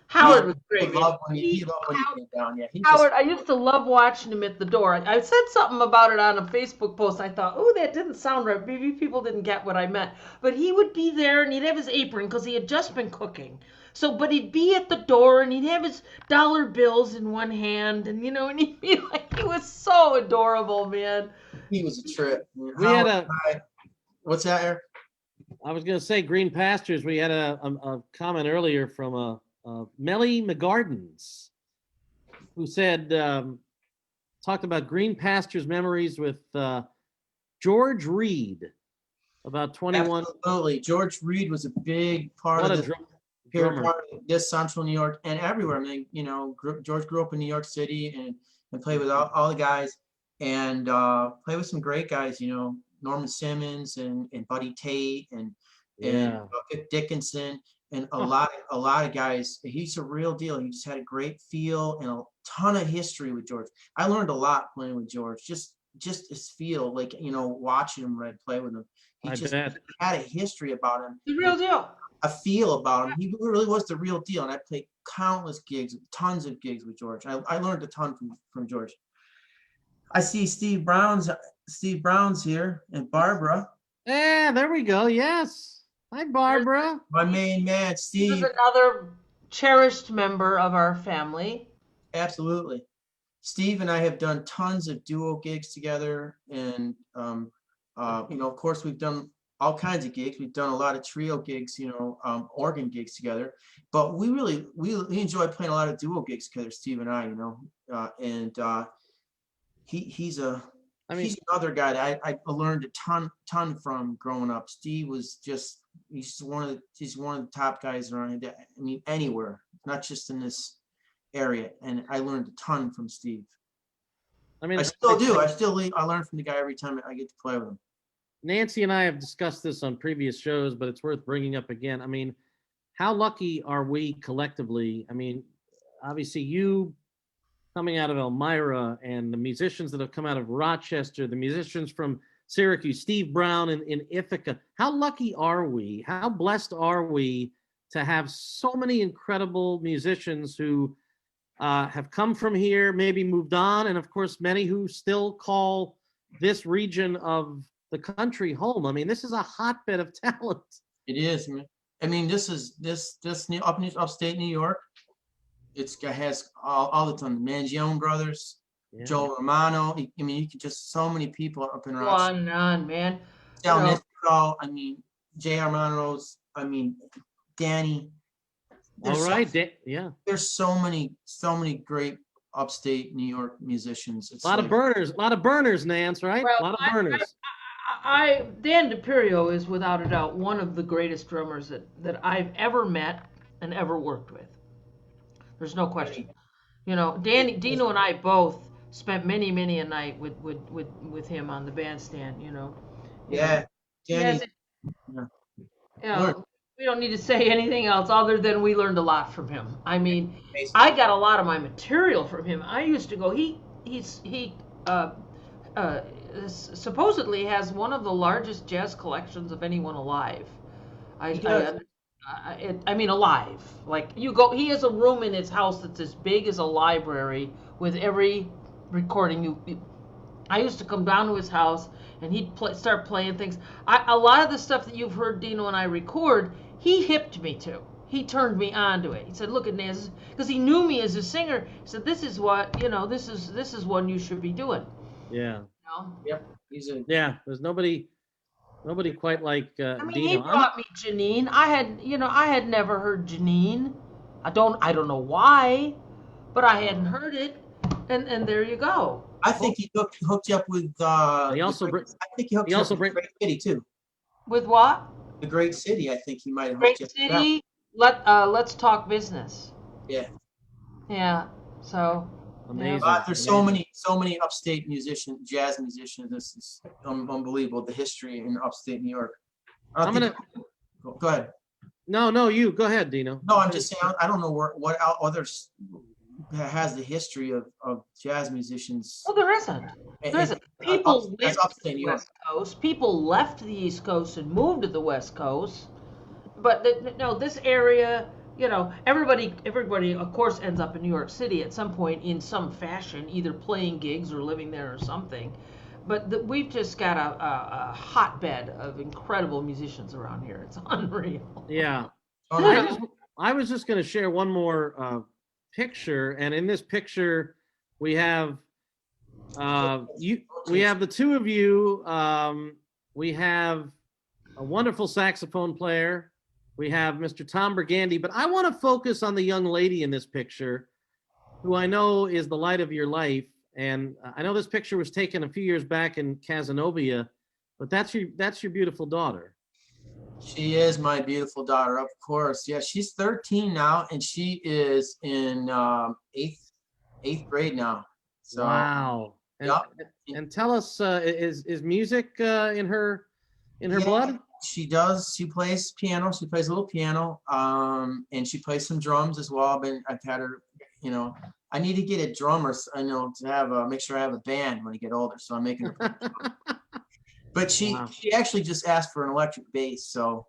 Howard was great. He loved when you came down. Yeah, Howard, I used to love watching him at the door. I said something about it on a Facebook post. I thought, oh, that didn't sound right. Maybe people didn't get what I meant. But he would be there, and he'd have his apron because he had just been cooking. But he'd be at the door, and he'd have his dollar bills in one hand, and and he'd be like, he was so adorable, man. He was a trip. What's that, Eric? I was going to say Green Pastures. We had a comment earlier from Melly McGardens, who said, talked about Green Pastures memories with George Reed, about 21. Absolutely. George Reed was a big part of this Central New York and everywhere. I mean, George grew up in New York City and played with all the guys, and played with some great guys, Norman Simmons and Buddy Tate and Vic Dickinson. And a lot of guys. He's a real deal. He just had a great feel and a ton of history with George. I learned a lot playing with George. Just his feel, like watching him play with him. He had a history about him. The real deal. A feel about him. He really was the real deal. And I played countless gigs, tons of gigs with George. I learned a ton from George. I see Steve Brown's here, and Barbara. Yeah, there we go. Yes. Hi, Barbara. My main man, Steve. He's another cherished member of our family. Absolutely. Steve and I have done tons of duo gigs together. And, of course, we've done all kinds of gigs. We've done a lot of trio gigs, organ gigs together. But we enjoy playing a lot of duo gigs together, Steve and I, he's another guy that I learned a ton from growing up. Steve was he's one of the top guys around. I mean, anywhere, not just in this area. And I learned a ton from Steve. I still do. I learn from the guy every time I get to play with him. Nancy and I have discussed this on previous shows, but it's worth bringing up again. I mean, how lucky are we collectively? I mean, obviously you coming out of Elmira, and the musicians that have come out of Rochester, the musicians from Syracuse, Steve Brown in Ithaca. How lucky are we? How blessed are we to have so many incredible musicians who have come from here, maybe moved on, and of course, many who still call this region of the country home. I mean, this is a hotbed of talent. It is, man. I mean, this upstate New York. It has all the time. The Mangione brothers, Joe Romano. I mean, you can just so many people up and around. On, man. I mean, J.R. Monroe's. I mean, Danny. All right, there's so many great upstate New York musicians. It's a lot of burners, Nance, right? Well, a lot of burners. Dan DiPerio is without a doubt one of the greatest drummers that I've ever met and ever worked with. There's no question. Dino and I both spent many a night with him on the bandstand. Yeah, Danny. We don't need to say anything else other than we learned a lot from him. I mean, I got a lot of my material from him. I used to go. He supposedly has one of the largest jazz collections of anyone alive. I mean, alive. Like you go, he has a room in his house that's as big as a library with every recording. I used to come down to his house and he'd start playing things. A lot of the stuff that you've heard Dino and I record, he hipped me to. He turned me on to it. He said, "Look at Nance," because he knew me as a singer. He said, "This is what this is one you should be doing." Yeah. Yep. There's nobody quite like I mean, Dino. he brought me Janine. I had never heard Janine. I don't know why, but I hadn't heard it, and there you go. I think he hooked you up with. He also I think he hooked you up with the Great City too. With what? The Great City. I think he might have Great hooked you up with City. Let's talk business. that. Yeah. Yeah. So. Amazing. There's so many upstate musicians, jazz musicians. This is unbelievable. The history in upstate New York. Go ahead. No, you go ahead, Dino. No, I'm just saying. I don't know what others has the history of jazz musicians. Well, there isn't. There isn't. People lived upstate the New York. West Coast. People left the East Coast and moved to the West Coast. But no, this area, you know, everybody, of course, ends up in New York City at some point in some fashion, either playing gigs or living there or something. But we've just got a hotbed of incredible musicians around here. It's unreal. Yeah. I was just going to share one more picture, and in this picture we have we have the two of you. We have a wonderful saxophone player. We have Mr. Tom Burgandy, but I want to focus on the young lady in this picture, who I know is the light of your life. And I know this picture was taken a few years back in Cazenovia, but that's your beautiful daughter. She is my beautiful daughter, of course. Yeah, she's 13 now, and she is in eighth grade now. So, wow. And tell us, is music in her blood? She does. She plays piano. She plays a little piano, and she plays some drums as well. I've had her, you know. I need to get a drummer, I know, to have make sure I have a band when I get older. So I'm making her. But she actually just asked for an electric bass, so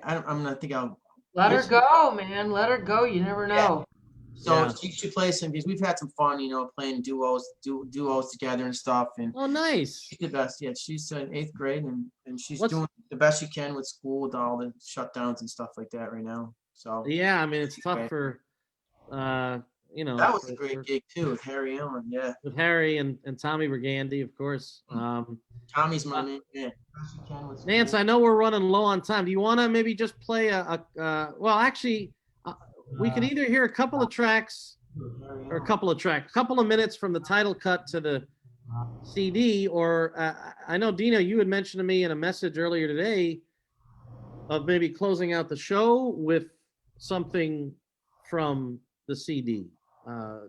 I'm gonna think I'll let her go, man. Let her go. You never know. Yeah. So she plays some, because we've had some fun, you know, playing duos together and stuff. And nice. She's the best. Yeah, she's in 8th grade, and she's doing the best she can with school, with all the shutdowns and stuff like that right now. So yeah, I mean, it's tough for you know. That was a great gig too with Harry Allen. Yeah. With Harry and Tommy Burgandy, of course. Tommy's my name. Yeah. Nance, I know we're running low on time. Do you want to maybe just play well, actually, we can either hear a couple of tracks or a couple of minutes from the title cut to the CD, or I know, Dino, you had mentioned to me in a message earlier today of maybe closing out the show with something from the CD.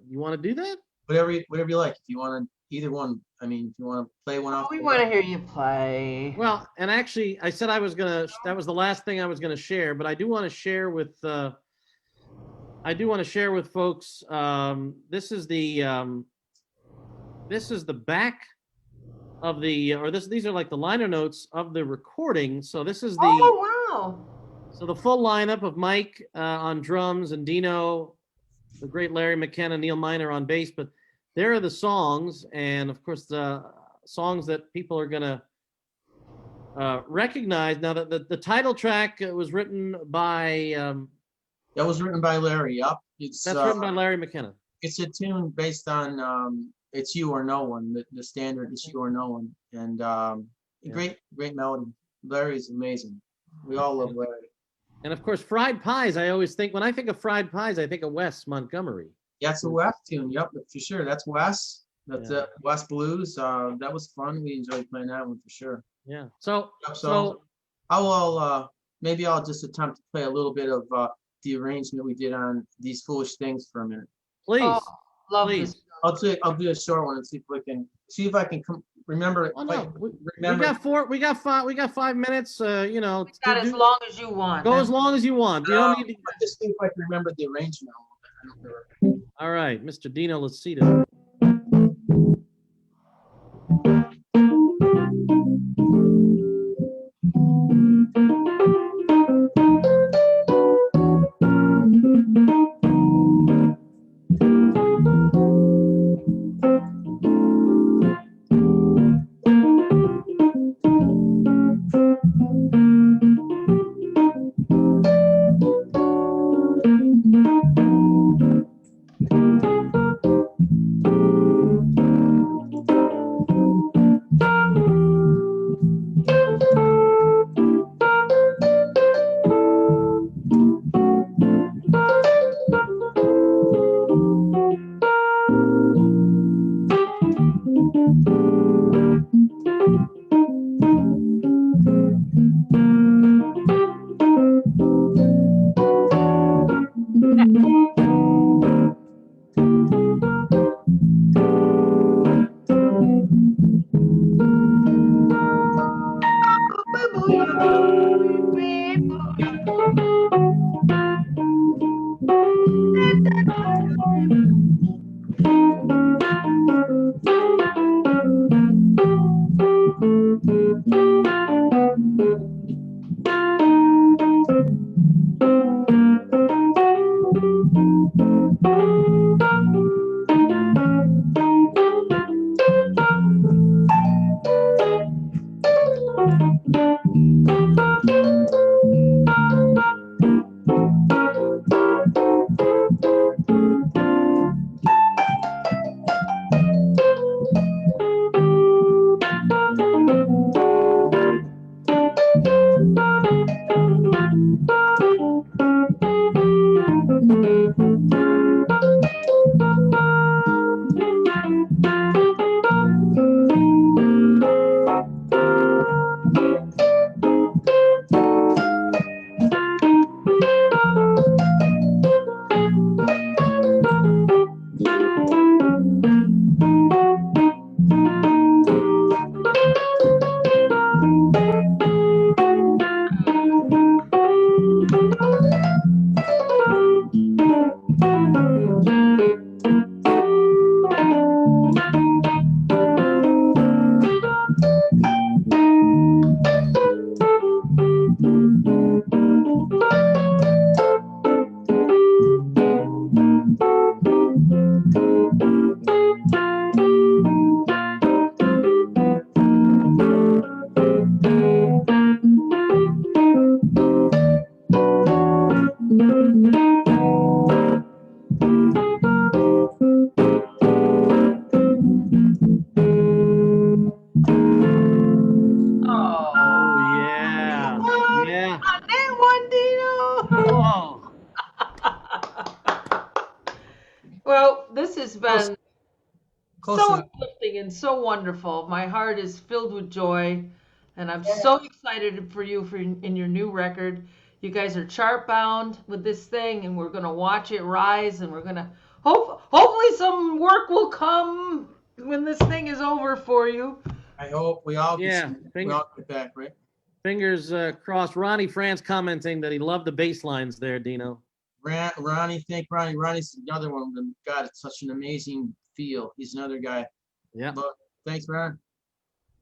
You want to do that? Whatever you like. If you want to, either one. I mean, if you want to play one off. We want to hear you play. Well, and actually, I said that was the last thing I was gonna share, but I do want to share with folks. This is the back of these are like the liner notes of the recording. So this is the wow. So the full lineup of Mike on drums and Dino, the great Larry McKenna, Neal Miner on bass, but there are the songs, and of course the songs that people are gonna recognize. Now that the title track was written by that was written by Larry. Yep, that's written by Larry McKenna. It's a tune based on "It's You or No One," the standard "It's You or No One," and great melody. Larry's amazing. We all love Larry. And of course, Fried Pies. I always think, when I think of Fried Pies, I think of Wes Montgomery. Yeah, it's a Wes tune. Yep, for sure. That's Wes. That's Wes Blues. That was fun. We enjoyed playing that one for sure. Yeah. So I will maybe I'll just attempt to play a little bit of the arrangement we did on These Foolish Things for a minute. Please. Oh, love please. This. I'll do a short one and see if I can remember it. Oh, no. We got 5 minutes. You know. We got as long as you want. Go as long as you want. You don't need to just see if I can remember the arrangement. All right, Mr. Dino Losito. So this has been Close so enough. uplifting and so wonderful. My heart is filled with joy, and I'm so excited for you in your new record. You guys are chart bound with this thing, and we're gonna watch it rise, and we're gonna hopefully some work will come when this thing is over for you. I hope we all Yeah, we all get back, right? Fingers crossed. Ronnie France commenting that he loved the bass lines there, Dino. Ronnie, thank Ronnie. Ronnie's another one. God, it's such an amazing feel. He's another guy. Yeah. But thanks, Ron.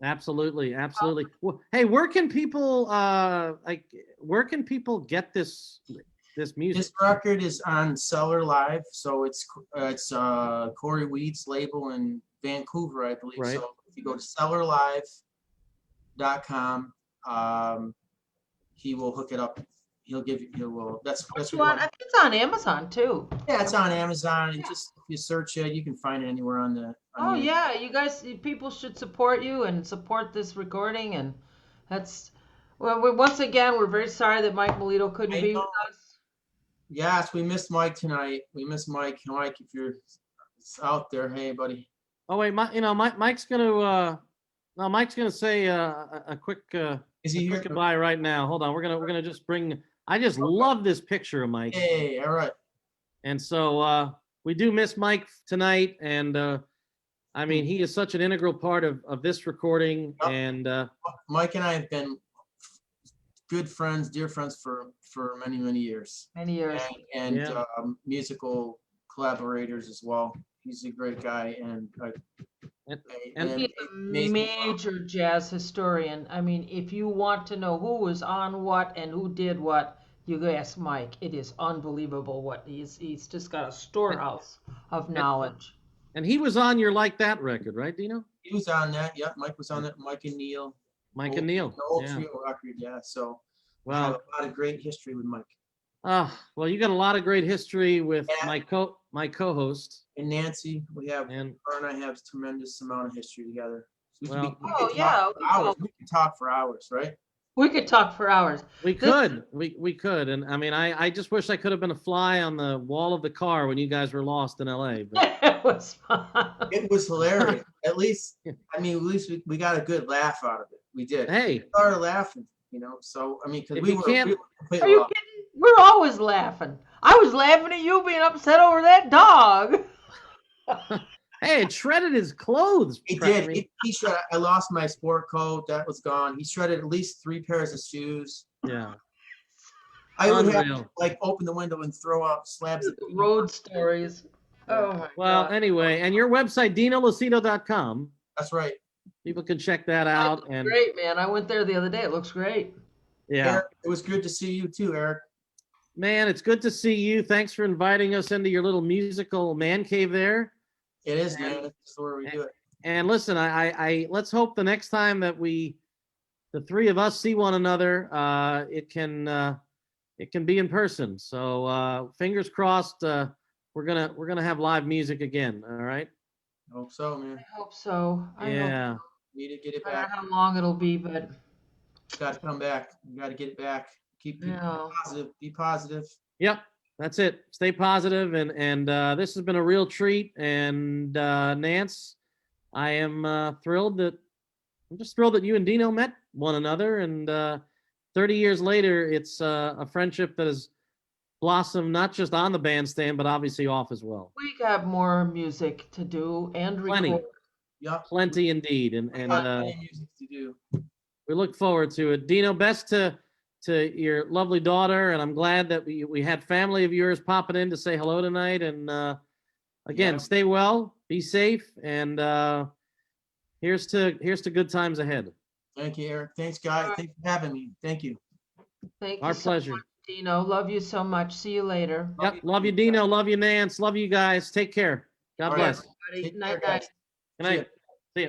Absolutely, absolutely. Well, hey, where can people get this music? This record is on Cellar Live, so it's Corey Weed's label in Vancouver, I believe. Right. So if you go to cellarlive.com, he will hook it up. He'll give you. He will. That's I think it's on Amazon too. Yeah, it's on Amazon. And just if you search it, you can find it anywhere on the. Yeah, you guys, people should support you and support this recording, and that's. Well, once again, we're very sorry that Mike Melito couldn't be with us. Yes, we missed Mike tonight. We miss Mike. Mike, if you're out there, hey, buddy. Oh wait, Mike's gonna say a quick Is he here? goodbye right now. Hold on, we're gonna just bring. I just love this picture of Mike. Hey, all right. And so we do miss Mike tonight, and I mean he is such an integral part of this recording. Yep. And Mike and I have been good friends, dear friends for many, many years. Many years. And musical collaborators as well. He's a great guy and he's a major jazz historian. I mean, if you want to know who was on what and who did what, you ask Mike. It is unbelievable what he's just got a storehouse of knowledge. And he was on your Like That record, right, Dino? He was on that. Yep, Mike was on that. Mike and Neal. Mike and Neal. The old Yeah. trio record, yeah. So I Well, have a lot of great history with Mike. well, you got a lot of great history with Yeah. my co-host. And Nancy, her And and I have tremendous amount of history together. So Well- we could Oh, talk yeah, for hours. We could talk for hours, right? We could talk for hours. we could, and I mean, I just wish I could have been a fly on the wall of the car when you guys were lost in LA. But It was fun. It was hilarious. At least we got a good laugh out of it. We did. hey, We started laughing, so I mean, because If we you were can't- completely Are you lost. kidding? We're always laughing. I was laughing at you being upset over that dog. hey, it shredded his clothes. He I did. mean, He shredded. I lost my sport coat. That was gone. He shredded at least 3 pairs of shoes. yeah. I would have Unreal. to open the window and throw out slabs of Road stories. Oh my Well, God. anyway, and your website, DinoLosito.com. That's right. People can check that out. It's And great, man. I went there the other day. It looks great. yeah, Eric, it was good to see you too, Eric. man, it's good to see you. Thanks for inviting us into your little musical man cave there. It is, man. That's where we do it. And listen, I let's hope the next time that the three of us see one another, it can be in person. So fingers crossed. We're gonna have live music again. All right. I hope so, man. I hope so. Yeah. Need to get it I don't know back. how long it'll be, but Got to come back. We got to get it back. Keep no. positive. Be positive. Yep. That's it. Stay positive, and this has been a real treat. And Nance, I am thrilled that you and Dino met one another, and 30 years later, it's a friendship that has blossomed not just on the bandstand, but obviously off as well. We got more music to do and Plenty. record. Yep. Plenty indeed, and Got plenty of music to do. we look forward to it. Dino, best to your lovely daughter, and I'm glad that we had family of yours popping in to say hello tonight. And again, Yeah. stay well, be safe, and here's to good times ahead. Thank you, Eric. Thanks, guys. Thanks for having me. Thank you. Thank Our you so pleasure. much, Dino. Love you so much. See you later. Yep, love you, Dino. Love you, Nance. Love you guys. Take care. God All right. bless. Everybody. Take care, Night, guys. night. Good night. See ya.